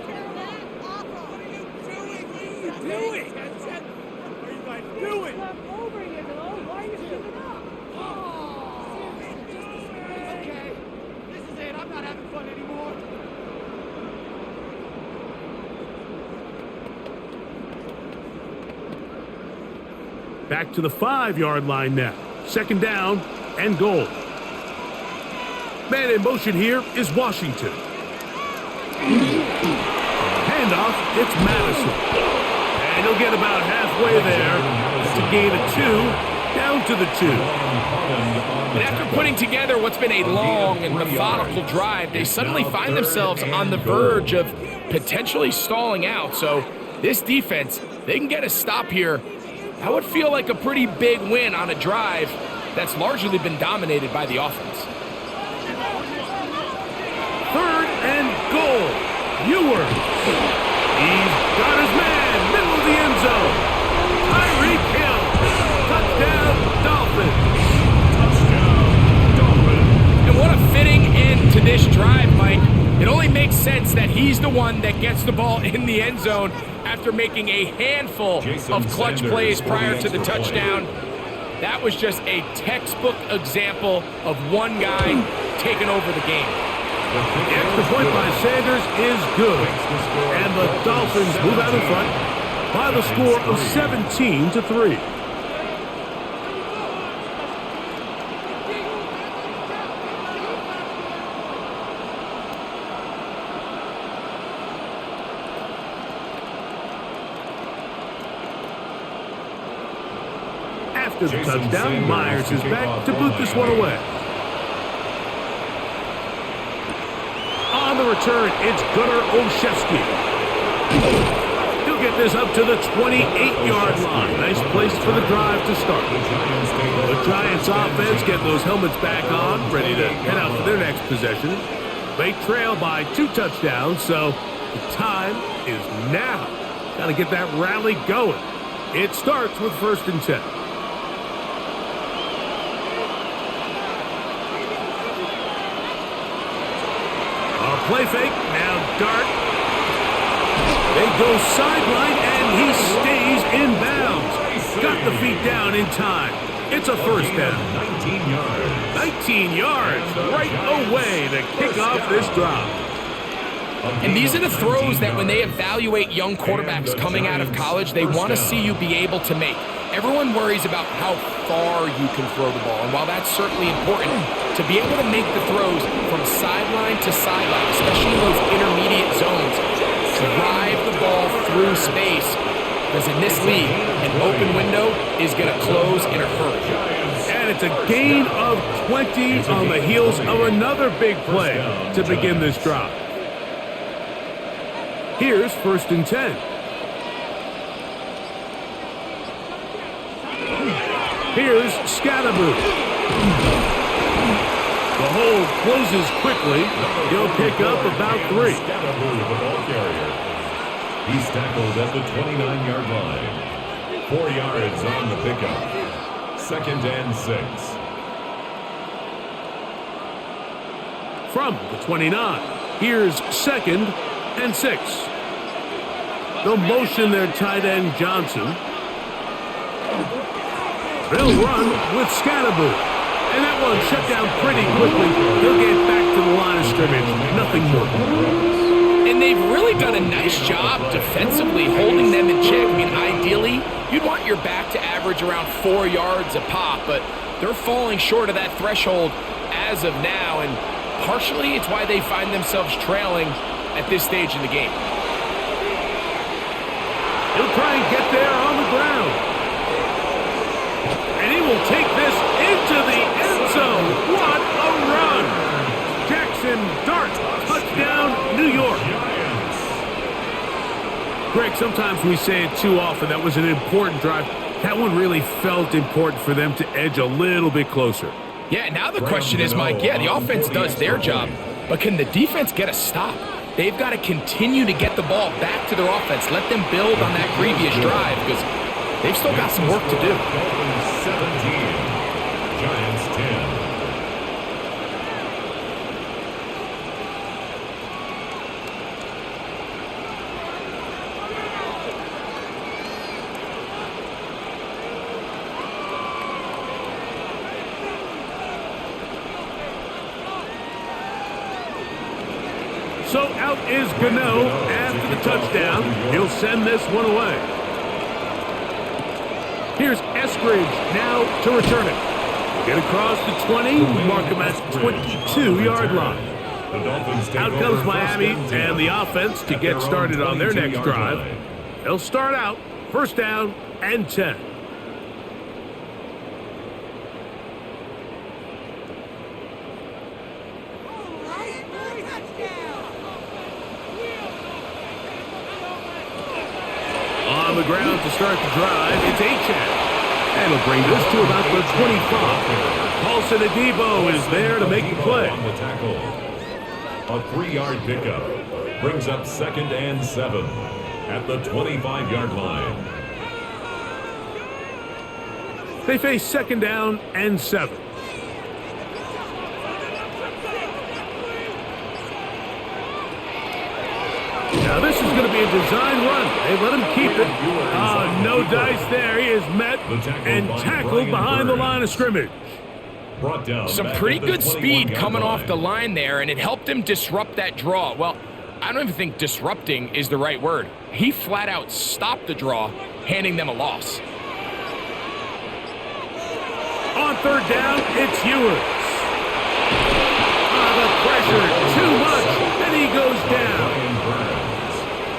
Back to the 5-yard line now. 2nd down and goal. Man in motion here is Washington. Handoff, it's Madison. And he'll get about halfway there. It's a gain of 2, down to the 2. And after putting together what's been a long and methodical drive, they suddenly find themselves on the verge of potentially stalling out. So this defense, they can get a stop here. That would feel like a pretty big win on a drive that's largely been dominated by the offense. 3rd and goal. Ewers. He's got his man, middle of the end zone. Tyreek Hill. Touchdown, Dolphins. And what a fitting end to this drive, Mike. It only makes sense that he's the one that gets the ball in the end zone after making a handful of clutch plays prior to the touchdown. That was just a textbook example of one guy taking over the game. The extra point by Sanders is good. And the Dolphins move out in front by the score of 17-3. After the touchdown, Myers is back to boot this one away. On the return, it's Gunnar Olszewski. He'll get this up to the 28-yard line. Nice place for the drive to start. The Giants offense getting those helmets back on, ready to head out for their next possession. They trail by 2 touchdowns, so the time is now. Got to get that rally going. It starts with 1st and 10. Play fake, now Dart. They go sideline, and he stays in bounds. Got the feet down in time. It's a 1st down. 19 yards. 19 yards right away to kick off this drive. And these are the throws that when they evaluate young quarterbacks coming out of college, they want to see you be able to make. Everyone worries about how far you can throw the ball, and while that's certainly important, to be able to make the throws from sideline to sideline, especially in those intermediate zones, drive the ball through space, because in this league, an open window is going to close in a hurry. And it's a gain of 20 on the heels of another big play to begin this drive. Here's 1st and 10. Here's Scatterboo. The hole closes quickly. He'll pick up about 3. Scatterboo, the ball carrier. He's tackled at the 29-yard line. 4 yards on the pickup. 2nd and 6. From the 29, here's 2nd and 6. They'll motion their tight end Johnson. They'll run with Scatterboo. And that one shut down pretty quickly. He'll get back to the line of scrimmage. Nothing more. And they've really done a nice job defensively holding them in check. I mean, ideally, you'd want your back to average around 4 yards a pop, but they're falling short of that threshold as of now, and partially it's why they find themselves trailing at this stage in the game. He'll try and get there on the ground. And he will take this into the end zone. What a run! Jackson Dart, touchdown, New York. Greg, sometimes we say it too often. That was an important drive. That one really felt important for them to edge a little bit closer. Yeah, now the question is, Mike, the offense does their job, but can the defense get a stop? They've got to continue to get the ball back to their offense. Let them build on that previous drive, because they've still got some work to do. Dolphins 17, Giants 10. So out is Gano after the touchdown. He'll send this one away. Here's Eskridge now to return it. Get across the 20, mark him at 22-yard line. Out comes Miami and the offense to get started on their next drive. They'll start out 1st down and 10. the ground to start the drive. It's Achan. And he'll bring this to about the 25. Paulson Adebo is there to make the play. On the tackle. A 3-yard pickup brings up 2nd and 7 at the 25-yard line. They face 2nd down and 7. Now this is going to be a design run. They let him keep it. No dice there. He is met and tackled behind the line of scrimmage. Some pretty good speed coming off the line there, and it helped him disrupt that draw. Well, I don't even think disrupting is the right word. He flat out stopped the draw, handing them a loss. On 3rd down, it's Ewers. The pressure, too much, and he goes down.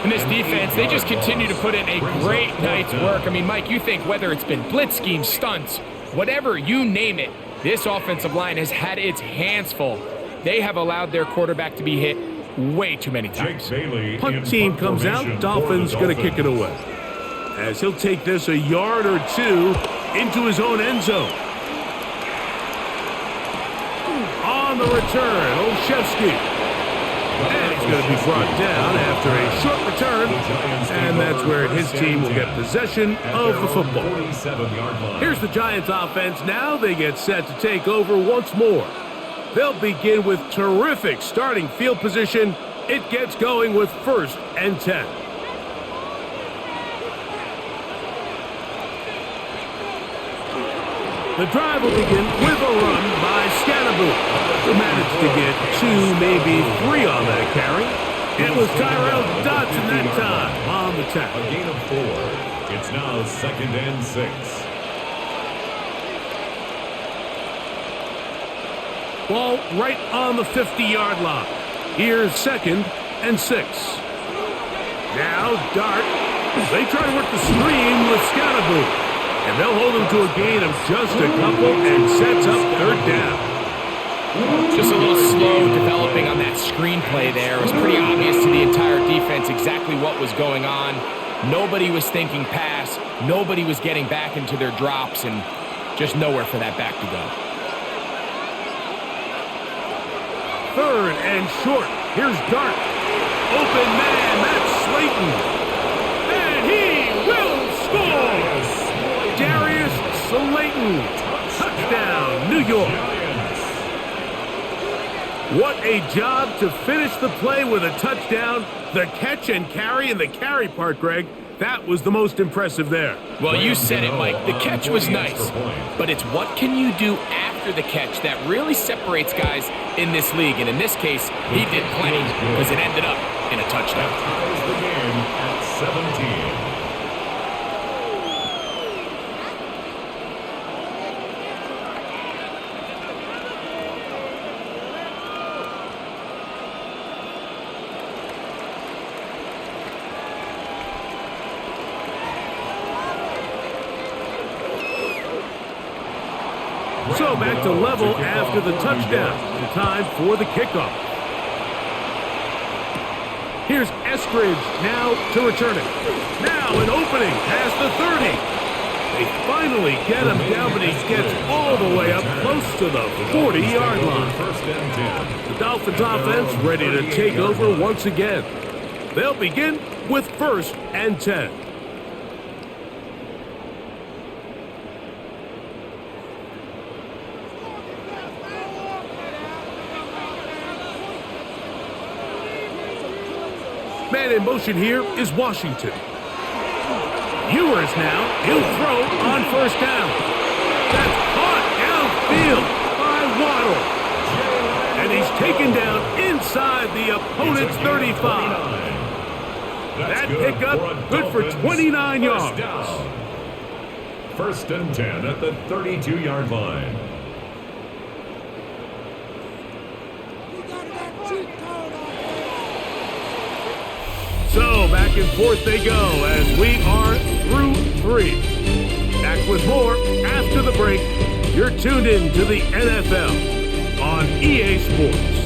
And this defense, they just continue to put in a great night's work. I mean, Mike, you think whether it's been blitz schemes, stunts, whatever, you name it, this offensive line has had its hands full. They have allowed their quarterback to be hit way too many times. Punt team comes out, Dolphins going to kick it away. As he'll take this a yard or two into his own end zone. On the return, Olszewski. And he's going to be brought down after a short return, and that's where his team will get possession of the football. Here's the Giants offense. Now they get set to take over once more. They'll begin with terrific starting field position. It gets going with 1st and 10. The drive will begin with a run by Scannaboo, who managed to get 2, maybe 3 on that carry. It was Tyrell Dodson that time on the tackle. A gain of 4. It's now 2nd and 6. Ball right on the 50-yard line. Here's 2nd and 6. Now Dart. They try to work the screen with Scannaboo. And they'll hold him to a gain of just a couple and sets up 3rd down. Just a little slow developing on that screenplay there. It was pretty obvious to the entire defense exactly what was going on. Nobody was thinking pass. Nobody was getting back into their drops, and just nowhere for that back to go. 3rd and short. Here's Dart. Open man, that's Slayton. And he will score! Darius Slayton. Touchdown, New York. What a job to finish the play with a touchdown. The catch and carry, and the carry part, Greg, that was the most impressive there. Well, you said it, Mike. The catch was nice, but it's what can you do after the catch that really separates guys in this league. And in this case, he did plenty because it ended up in a touchdown. Ties the game at 17. So back to level after the touchdown. And time for the kickoff. Here's Eskridge now to return it. Now an opening past the 30. They finally get him down, but he gets all the way up close to the 40-yard line. The Dolphins offense ready to take over once again. They'll begin with 1st and 10. Man in motion here is Washington. Ewers now. He'll throw on 1st down. That's caught downfield by Waddle. And he's taken down inside the opponent's 35. That pickup good for 29 yards. 1st and 10 at the 32-yard line. So back and forth they go as we are through 3. Back with more after the break. You're tuned in to the NFL on EA Sports.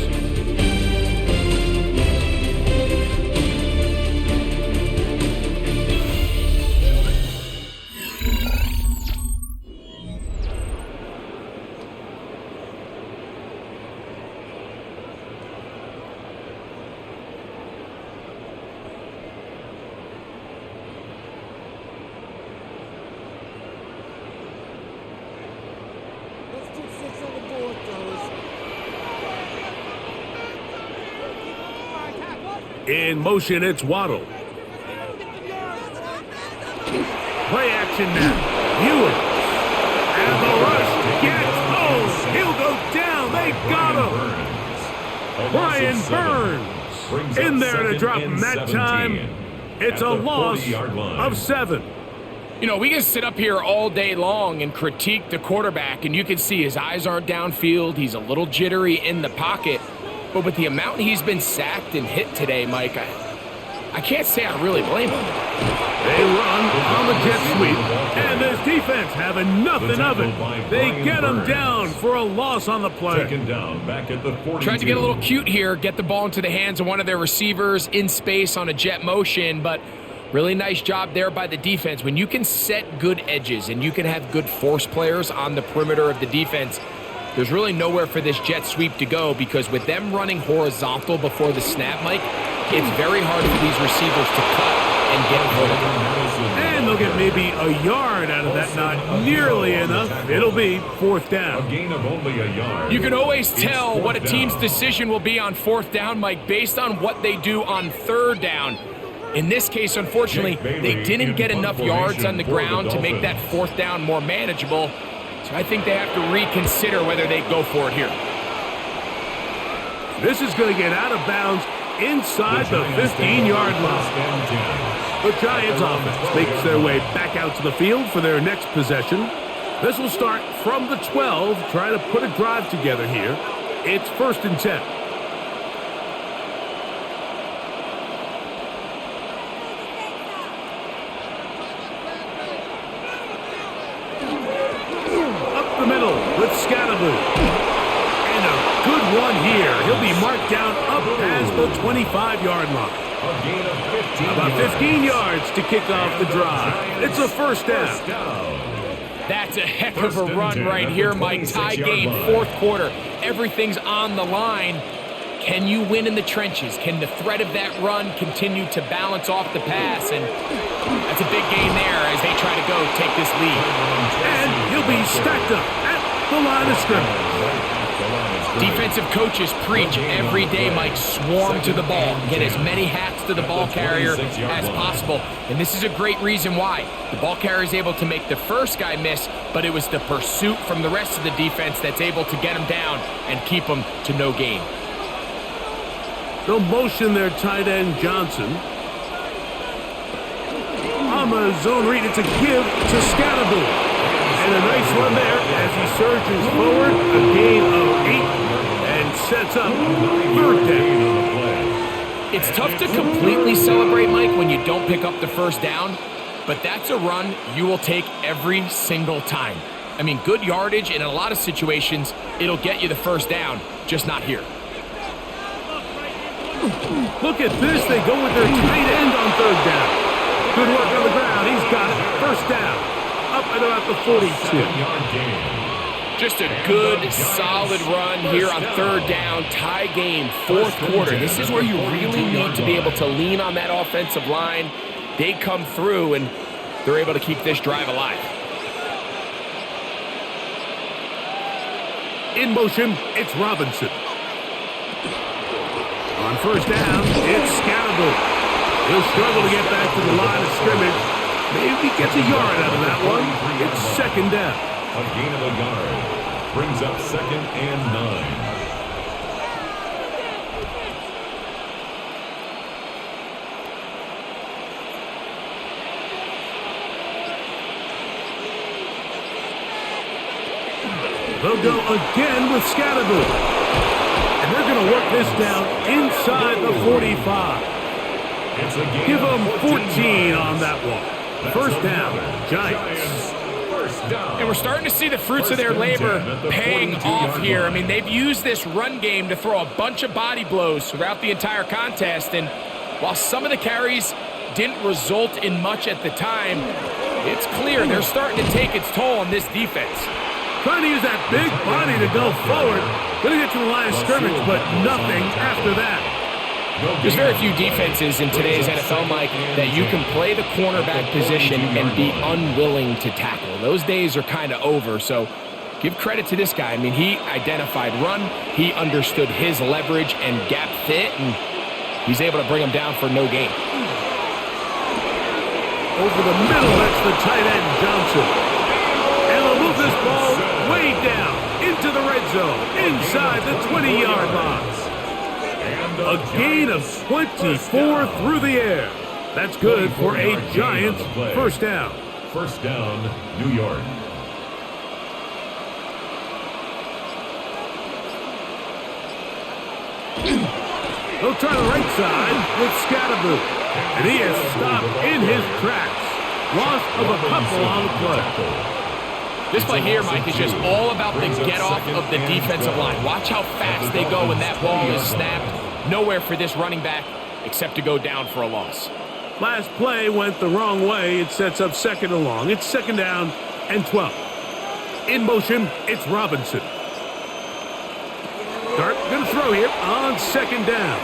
In motion, it's Waddle. Play action now. Ewers. And the rush gets home. He'll go down. They got him. Brian Burns in there to drop him that time. It's a loss of 7. You know, we can sit up here all day long and critique the quarterback, and you can see his eyes aren't downfield. He's a little jittery in the pocket. But with the amount he's been sacked and hit today, Mike, I can't say I really blame him. They run on the jet sweep, and this defense having nothing of it. They get him down for a loss on the play. Taken down back at the 42. Tried to get a little cute here, get the ball into the hands of one of their receivers in space on a jet motion, but really nice job there by the defense. When you can set good edges and you can have good force players on the perimeter of the defense, there's really nowhere for this jet sweep to go, because with them running horizontal before the snap, Mike, it's very hard for these receivers to cut and get vertical. And they'll get maybe a yard out of that, not nearly enough. It'll be 4th down. A gain of only a yard. You can always tell what a team's decision will be on 4th down, Mike, based on what they do on 3rd down. In this case, unfortunately, they didn't get enough yards on the ground to make that 4th down more manageable. So I think they have to reconsider whether they go for it here. This is going to get out of bounds inside the 15-yard line. The Giants offense makes their way back out to the field for their next possession. This will start from the 12, trying to put a drive together here. It's 1st and 10. Up the middle with Scatterboot. And a good one here. He'll be marked down up past the 25-yard line. About 15 yards to kick off the drive. It's a 1st down. That's a heck of a run right here, Mike. Tie game, 4th quarter. Everything's on the line. Can you win in the trenches? Can the threat of that run continue to balance off the pass? And that's a big gain there as they try to go take this lead. And he'll be stacked up at the line of scrimmage. Defensive coaches preach every day, Mike, swarm to the ball. Get as many hats to the ball carrier as possible. And this is a great reason why. The ball carrier is able to make the first guy miss, but it was the pursuit from the rest of the defense that's able to get him down and keep him to no gain. They'll motion their tight end, Johnson. On the zone read, it's a give to Scatterboot. And a nice run there as he surges forward. A gain of 8 and sets up 3rd down. It's tough to completely celebrate, Mike, when you don't pick up the 1st down, but that's a run you will take every single time. I mean, good yardage, and in a lot of situations, it'll get you the 1st down, just not here. Look at this. They go with their tight end on 3rd down. Good work on the ground. He's got it. 1st down. Up at about the 42. Just a good, solid run here on 3rd down. Tie game, 4th quarter. This is where you really need to be able to lean on that offensive line. They come through, and they're able to keep this drive alive. In motion, it's Robinson. On 1st down, it's Scatterboot. He'll struggle to get back to the line of scrimmage. Maybe gets a yard out of that one. It's 2nd down. A gain of a yard brings up 2nd and 9. They'll go again with Scatterboot. And they're going to work this down inside the 45. Give them 14 on that one. 1st down, Giants. And we're starting to see the fruits of their labor paying off here. I mean, they've used this run game to throw a bunch of body blows throughout the entire contest. And while some of the carries didn't result in much at the time, it's clear they're starting to take its toll on this defense. Trying to use that big body to go forward. Going to get to the line of scrimmage, but nothing after that. There's very few defenses in today's NFL, Mike, that you can play the cornerback position and be unwilling to tackle. Those days are kind of over, so give credit to this guy. I mean, he identified run, he understood his leverage and gap fit, and He's able to bring him down for no gain. Over the middle, that's the tight end, Johnson. And they'll move this ball way down into the red zone, inside the 20-yard line. A gain of 24 through the air. That's good for a Giants first down. First down, New York. He'll try the right side with Scatterboo. And he is stopped in his tracks. Loss of a couple on the play. This play here, Mike, is just all about the get-off of the defensive line. Watch how fast they go when that ball is snapped. Nowhere for this running back except to go down for a loss. Last play went the wrong way. It sets up second and long. It's second down and 12. In motion, it's Robinson. Dart going to throw here on second down.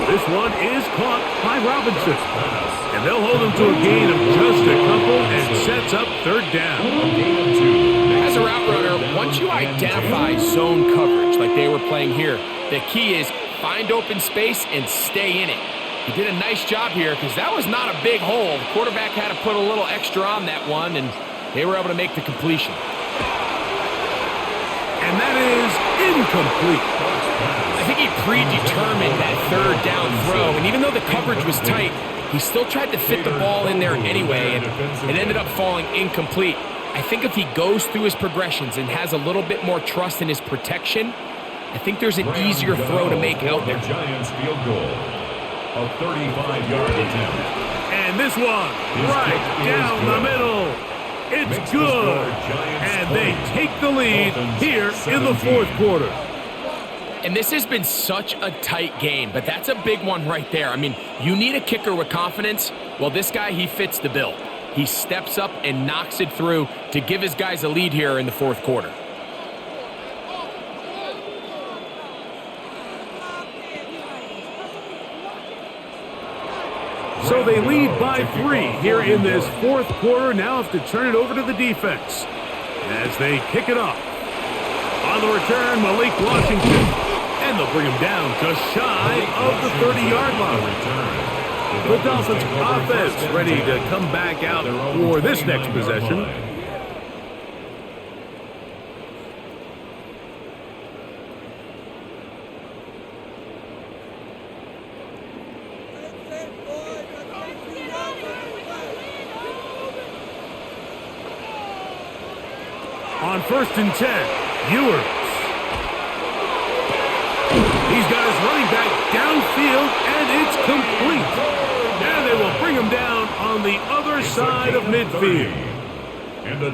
This one is caught by Robinson. And they'll hold him to a gain of just a couple and sets up third down. As a route runner, once you identify zone coverage like they were playing here, the key is find open space and stay in it. He did a nice job here because that was not a big hole. The quarterback had to put a little extra on that one, and they were able to make the completion. And that is incomplete. I think he predetermined that third down throw, and even though the coverage was tight, he still tried to fit the ball in there anyway, and it ended up falling incomplete. I think if he goes through his progressions and has a little bit more trust in his protection, I think there's an easier throw to make out there. Giants field goal. A 35-yard attempt. And this one, right down the middle. It's good. And they take the lead here in the fourth quarter. And this has been such a tight game, but that's a big one right there. I mean, you need a kicker with confidence. Well, this guy, he fits the bill. He steps up and knocks it through to give his guys a lead here in the fourth quarter. So they lead by 3 here in this fourth quarter. Now have to turn it over to the defense as they kick it off. On the return, Malik Washington. And they'll bring him down just shy of the 30-yard line. The Dolphins offense ready to come back out for this next possession. On first and 10, Ewers. He's got his running back downfield, and it's complete. And they will bring him down on the other side of midfield.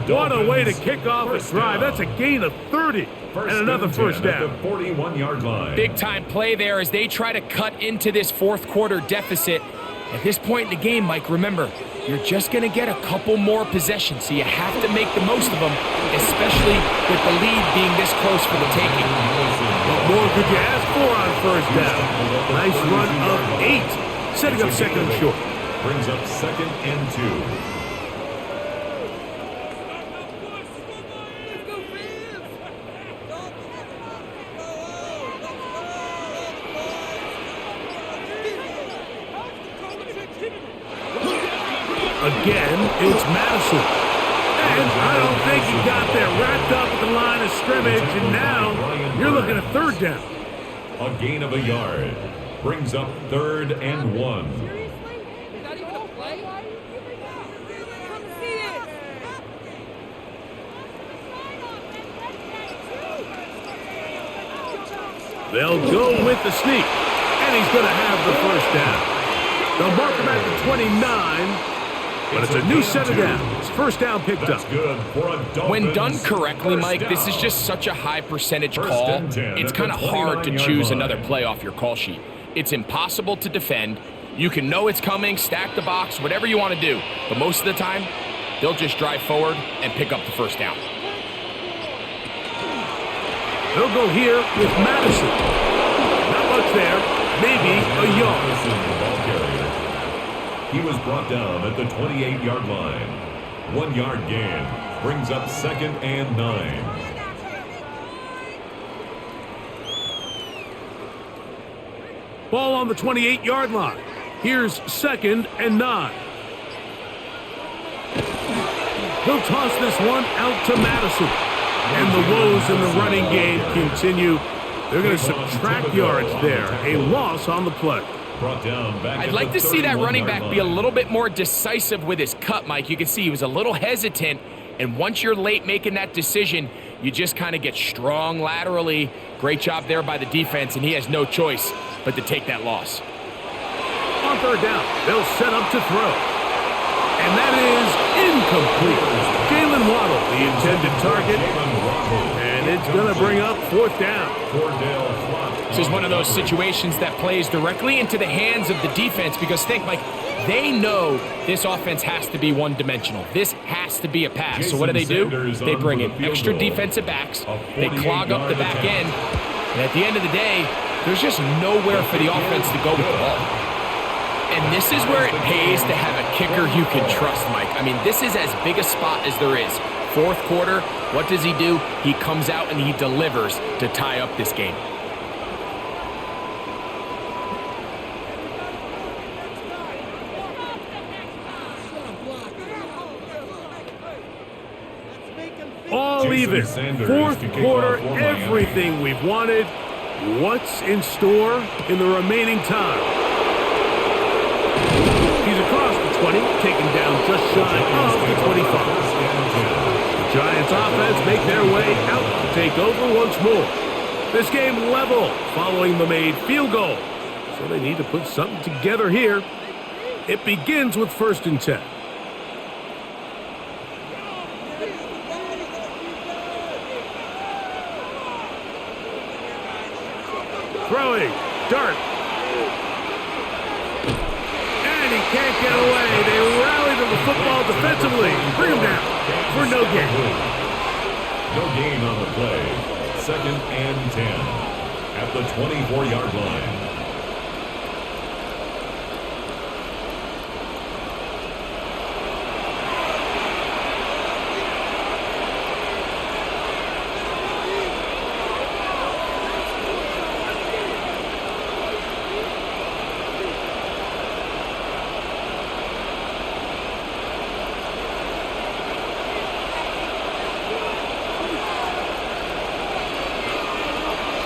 What a way to kick off a drive. That's a gain of 30 and another first down. 41-yard line. Big-time play there as they try to cut into this fourth quarter deficit. At this point in the game, Mike, remember, you're just going to get a couple more possessions, so you have to make the most of them, especially with the lead being this close for the taking. What more could you ask for on first down? Nice run of 8, setting up second and short. Brings up second and 2. Again, it's Madison. And I don't think he got there. Wrapped up at the line of scrimmage, and now you're looking at third down. A gain of a yard. Brings up third and 1. They'll go with the sneak, and he's going to have the first down. They'll mark him at the 29. But it's a new set of downs. First down picked up. When done correctly, Mike, this is just such a high percentage call. It's kind of hard to choose another play off your call sheet. It's impossible to defend. You can know it's coming, stack the box, whatever you want to do. But most of the time, they'll just drive forward and pick up the first down. They'll go here with Madison. Not much there. Maybe a yard. He was brought down at the 28-yard line. 1 yard gain brings up second and 9. Ball on the 28-yard line. Here's 2nd and 9. He'll toss this one out to Madison. And the woes in the running game continue. They're going to subtract yards there. A loss on the play. I'd like to see that running back be a little bit more decisive with his cut, Mike. You can see he was a little hesitant, and once you're late making that decision, you just kind of get strong laterally. Great job there by the defense, and he has no choice but to take that loss. On 3rd down, they'll set up to throw. And that is incomplete. Jalen Waddle, the intended target, and it's going to bring up 4th down. This is one of those situations that plays directly into the hands of the defense because think, Mike, they know this offense has to be one-dimensional. This has to be a pass. So what do? They bring in extra defensive backs. They clog up the back end. And at the end of the day, there's just nowhere for the offense to go with the ball. And this is where it pays to have a kicker you can trust, Mike. I mean, this is as big a spot as there is. 4th quarter, what does he do? He comes out and he delivers to tie up this game. All even. 4th quarter, everything we've wanted. What's in store in the remaining time? He's across the 20, taken down just shy of the 25. The Giants offense make their way out to take over once more. This game level following the made field goal. So they need to put something together here. It begins with 1st and 10. Throwing, dart. And he can't get away. They rally to the football defensively. Bring him down for no gain. No gain on the play. 2nd and 10 at the 24-yard line.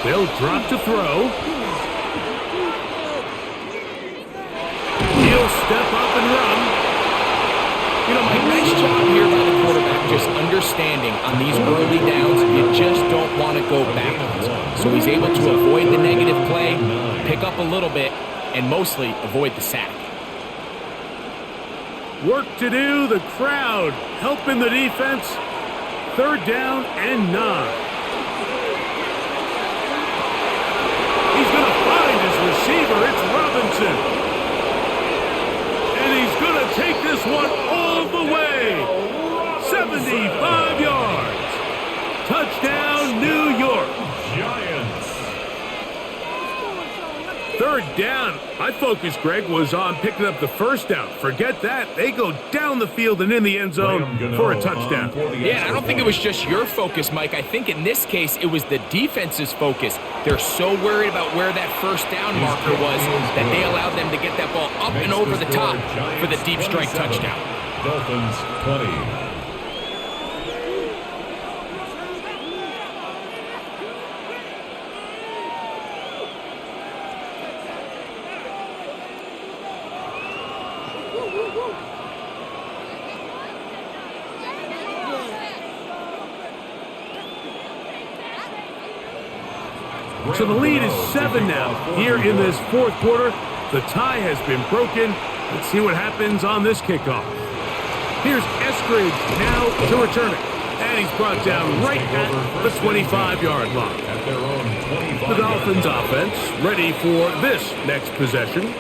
They'll drop to throw. He'll step up and run. You know, Mike, nice job here by the quarterback, just understanding on these early downs, you just don't want to go backwards. So he's able to avoid the negative play, pick up a little bit, and mostly avoid the sack. Work to do, the crowd helping the defense. 3rd down and 9. He's going to find his receiver. It's Robinson. And he's going to take this one all the way. 75 yards. Touchdown, New York. Giants. 3rd down. My focus, Greg, was on picking up the 1st down. Forget that. They go down the field and in the end zone for a touchdown. Yeah, I don't think it was just your focus, Mike. I think in this case, it was the defense's focus. They're so worried about where that 1st down marker was that they allowed them to get that ball up and over the top for the deep strike touchdown. Dolphins 20. So the lead is 7 now here in this 4th quarter. The tie has been broken. Let's see what happens on this kickoff. Here's Eskridge now to return it. And he's brought down right at the 25-yard line. The Dolphins offense ready for this next possession.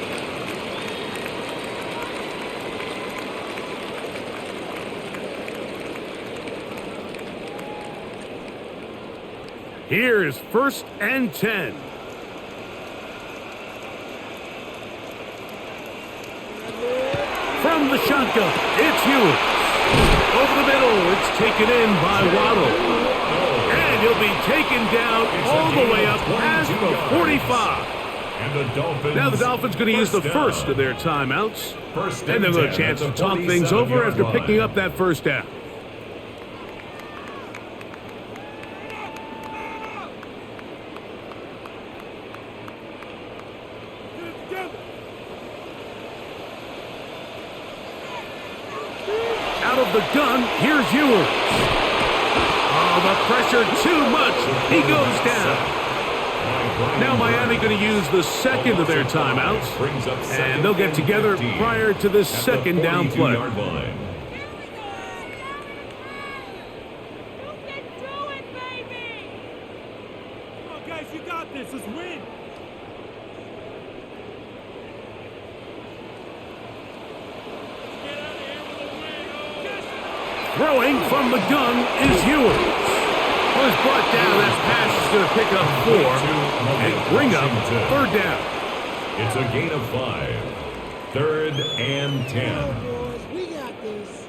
Here's 1st and 10. From the shotgun, it's Hewitt. Over the middle, it's taken in by Waddle. And he'll be taken down all the way up past the 45. And the Dolphins. Now the Dolphins going to use the first of their timeouts. And they'll get a chance to talk things over after picking up that first down. Out of the gun, here's Ewers. Oh, the pressure too much. He goes down. Now Miami going to use the second of their timeouts, and they'll get together prior to this second down play. You can do it, baby! Come on, guys, you got this. Let's win. Throwing from the gun is Ewers. Was brought down. That pass is going to pick up 4 and bring up third down. It's a gain of 5. 3rd and 10. Boys, we got this.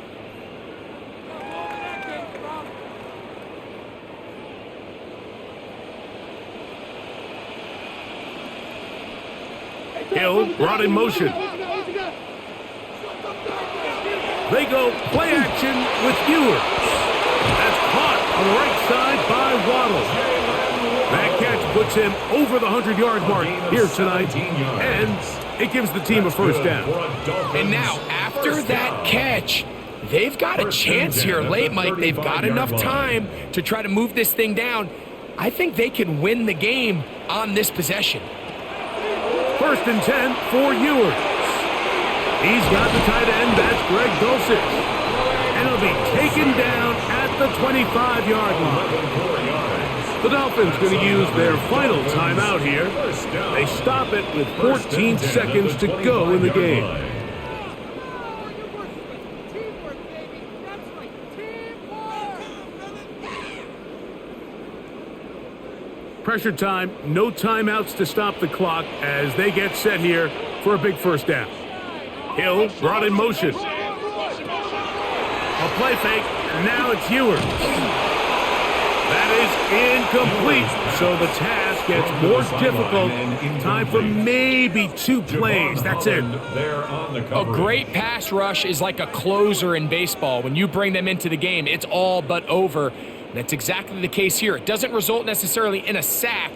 Hill brought in motion. They go play action with Ewers. That's caught on the right side by Waddle. That catch puts him over the 100-yard mark here tonight, and it gives the team a first down. And now, after that catch, they've got a chance here late, Mike. They've got enough time to try to move this thing down. I think they can win the game on this possession. 1st and 10 for Ewers. He's got the tight end. That's Greg Dulcich. And he'll be taken down at the 25-yard line. The Dolphins going to use their final timeout here. They stop it with 14 seconds to go in the game. Teamwork, baby. That's right. Teamwork. Pressure time, no timeouts to stop the clock as they get set here for a big first down. Hill brought in motion. A play fake, and now it's Ewers. That is incomplete, so the task gets more difficult. Time for maybe 2 plays. That's it. A great pass rush is like a closer in baseball. When you bring them into the game, it's all but over. That's exactly the case here. It doesn't result necessarily in a sack,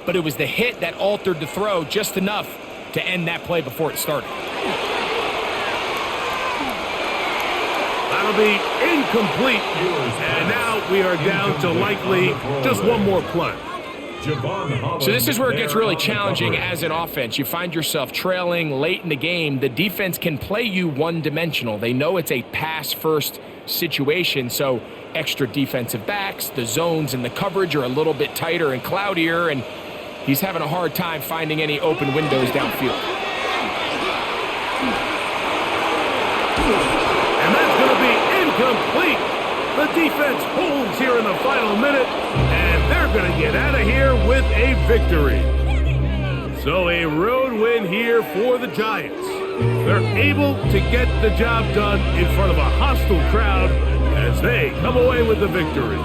but it was the hit that altered the throw just enough to end that play before it started. That'll be incomplete. And now we are down to likely just one more play. So this is where it gets really challenging as an offense. You find yourself trailing late in the game. The defense can play you one-dimensional. They know it's a pass-first situation, so extra defensive backs, the zones and the coverage are a little bit tighter and cloudier, and he's having a hard time finding any open windows downfield. And that's going to be incomplete. The defense holds here in the final minute, and they're going to get out of here with a victory. So a road win here for the Giants. They're able to get the job done in front of a hostile crowd as they come away with the victory.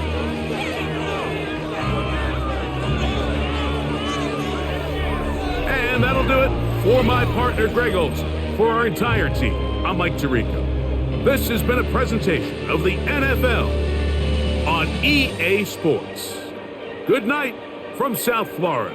And that'll do it for my partner, Greg Olson. For our entire team, I'm Mike Tirico. This has been a presentation of the NFL on EA Sports. Good night from South Florida.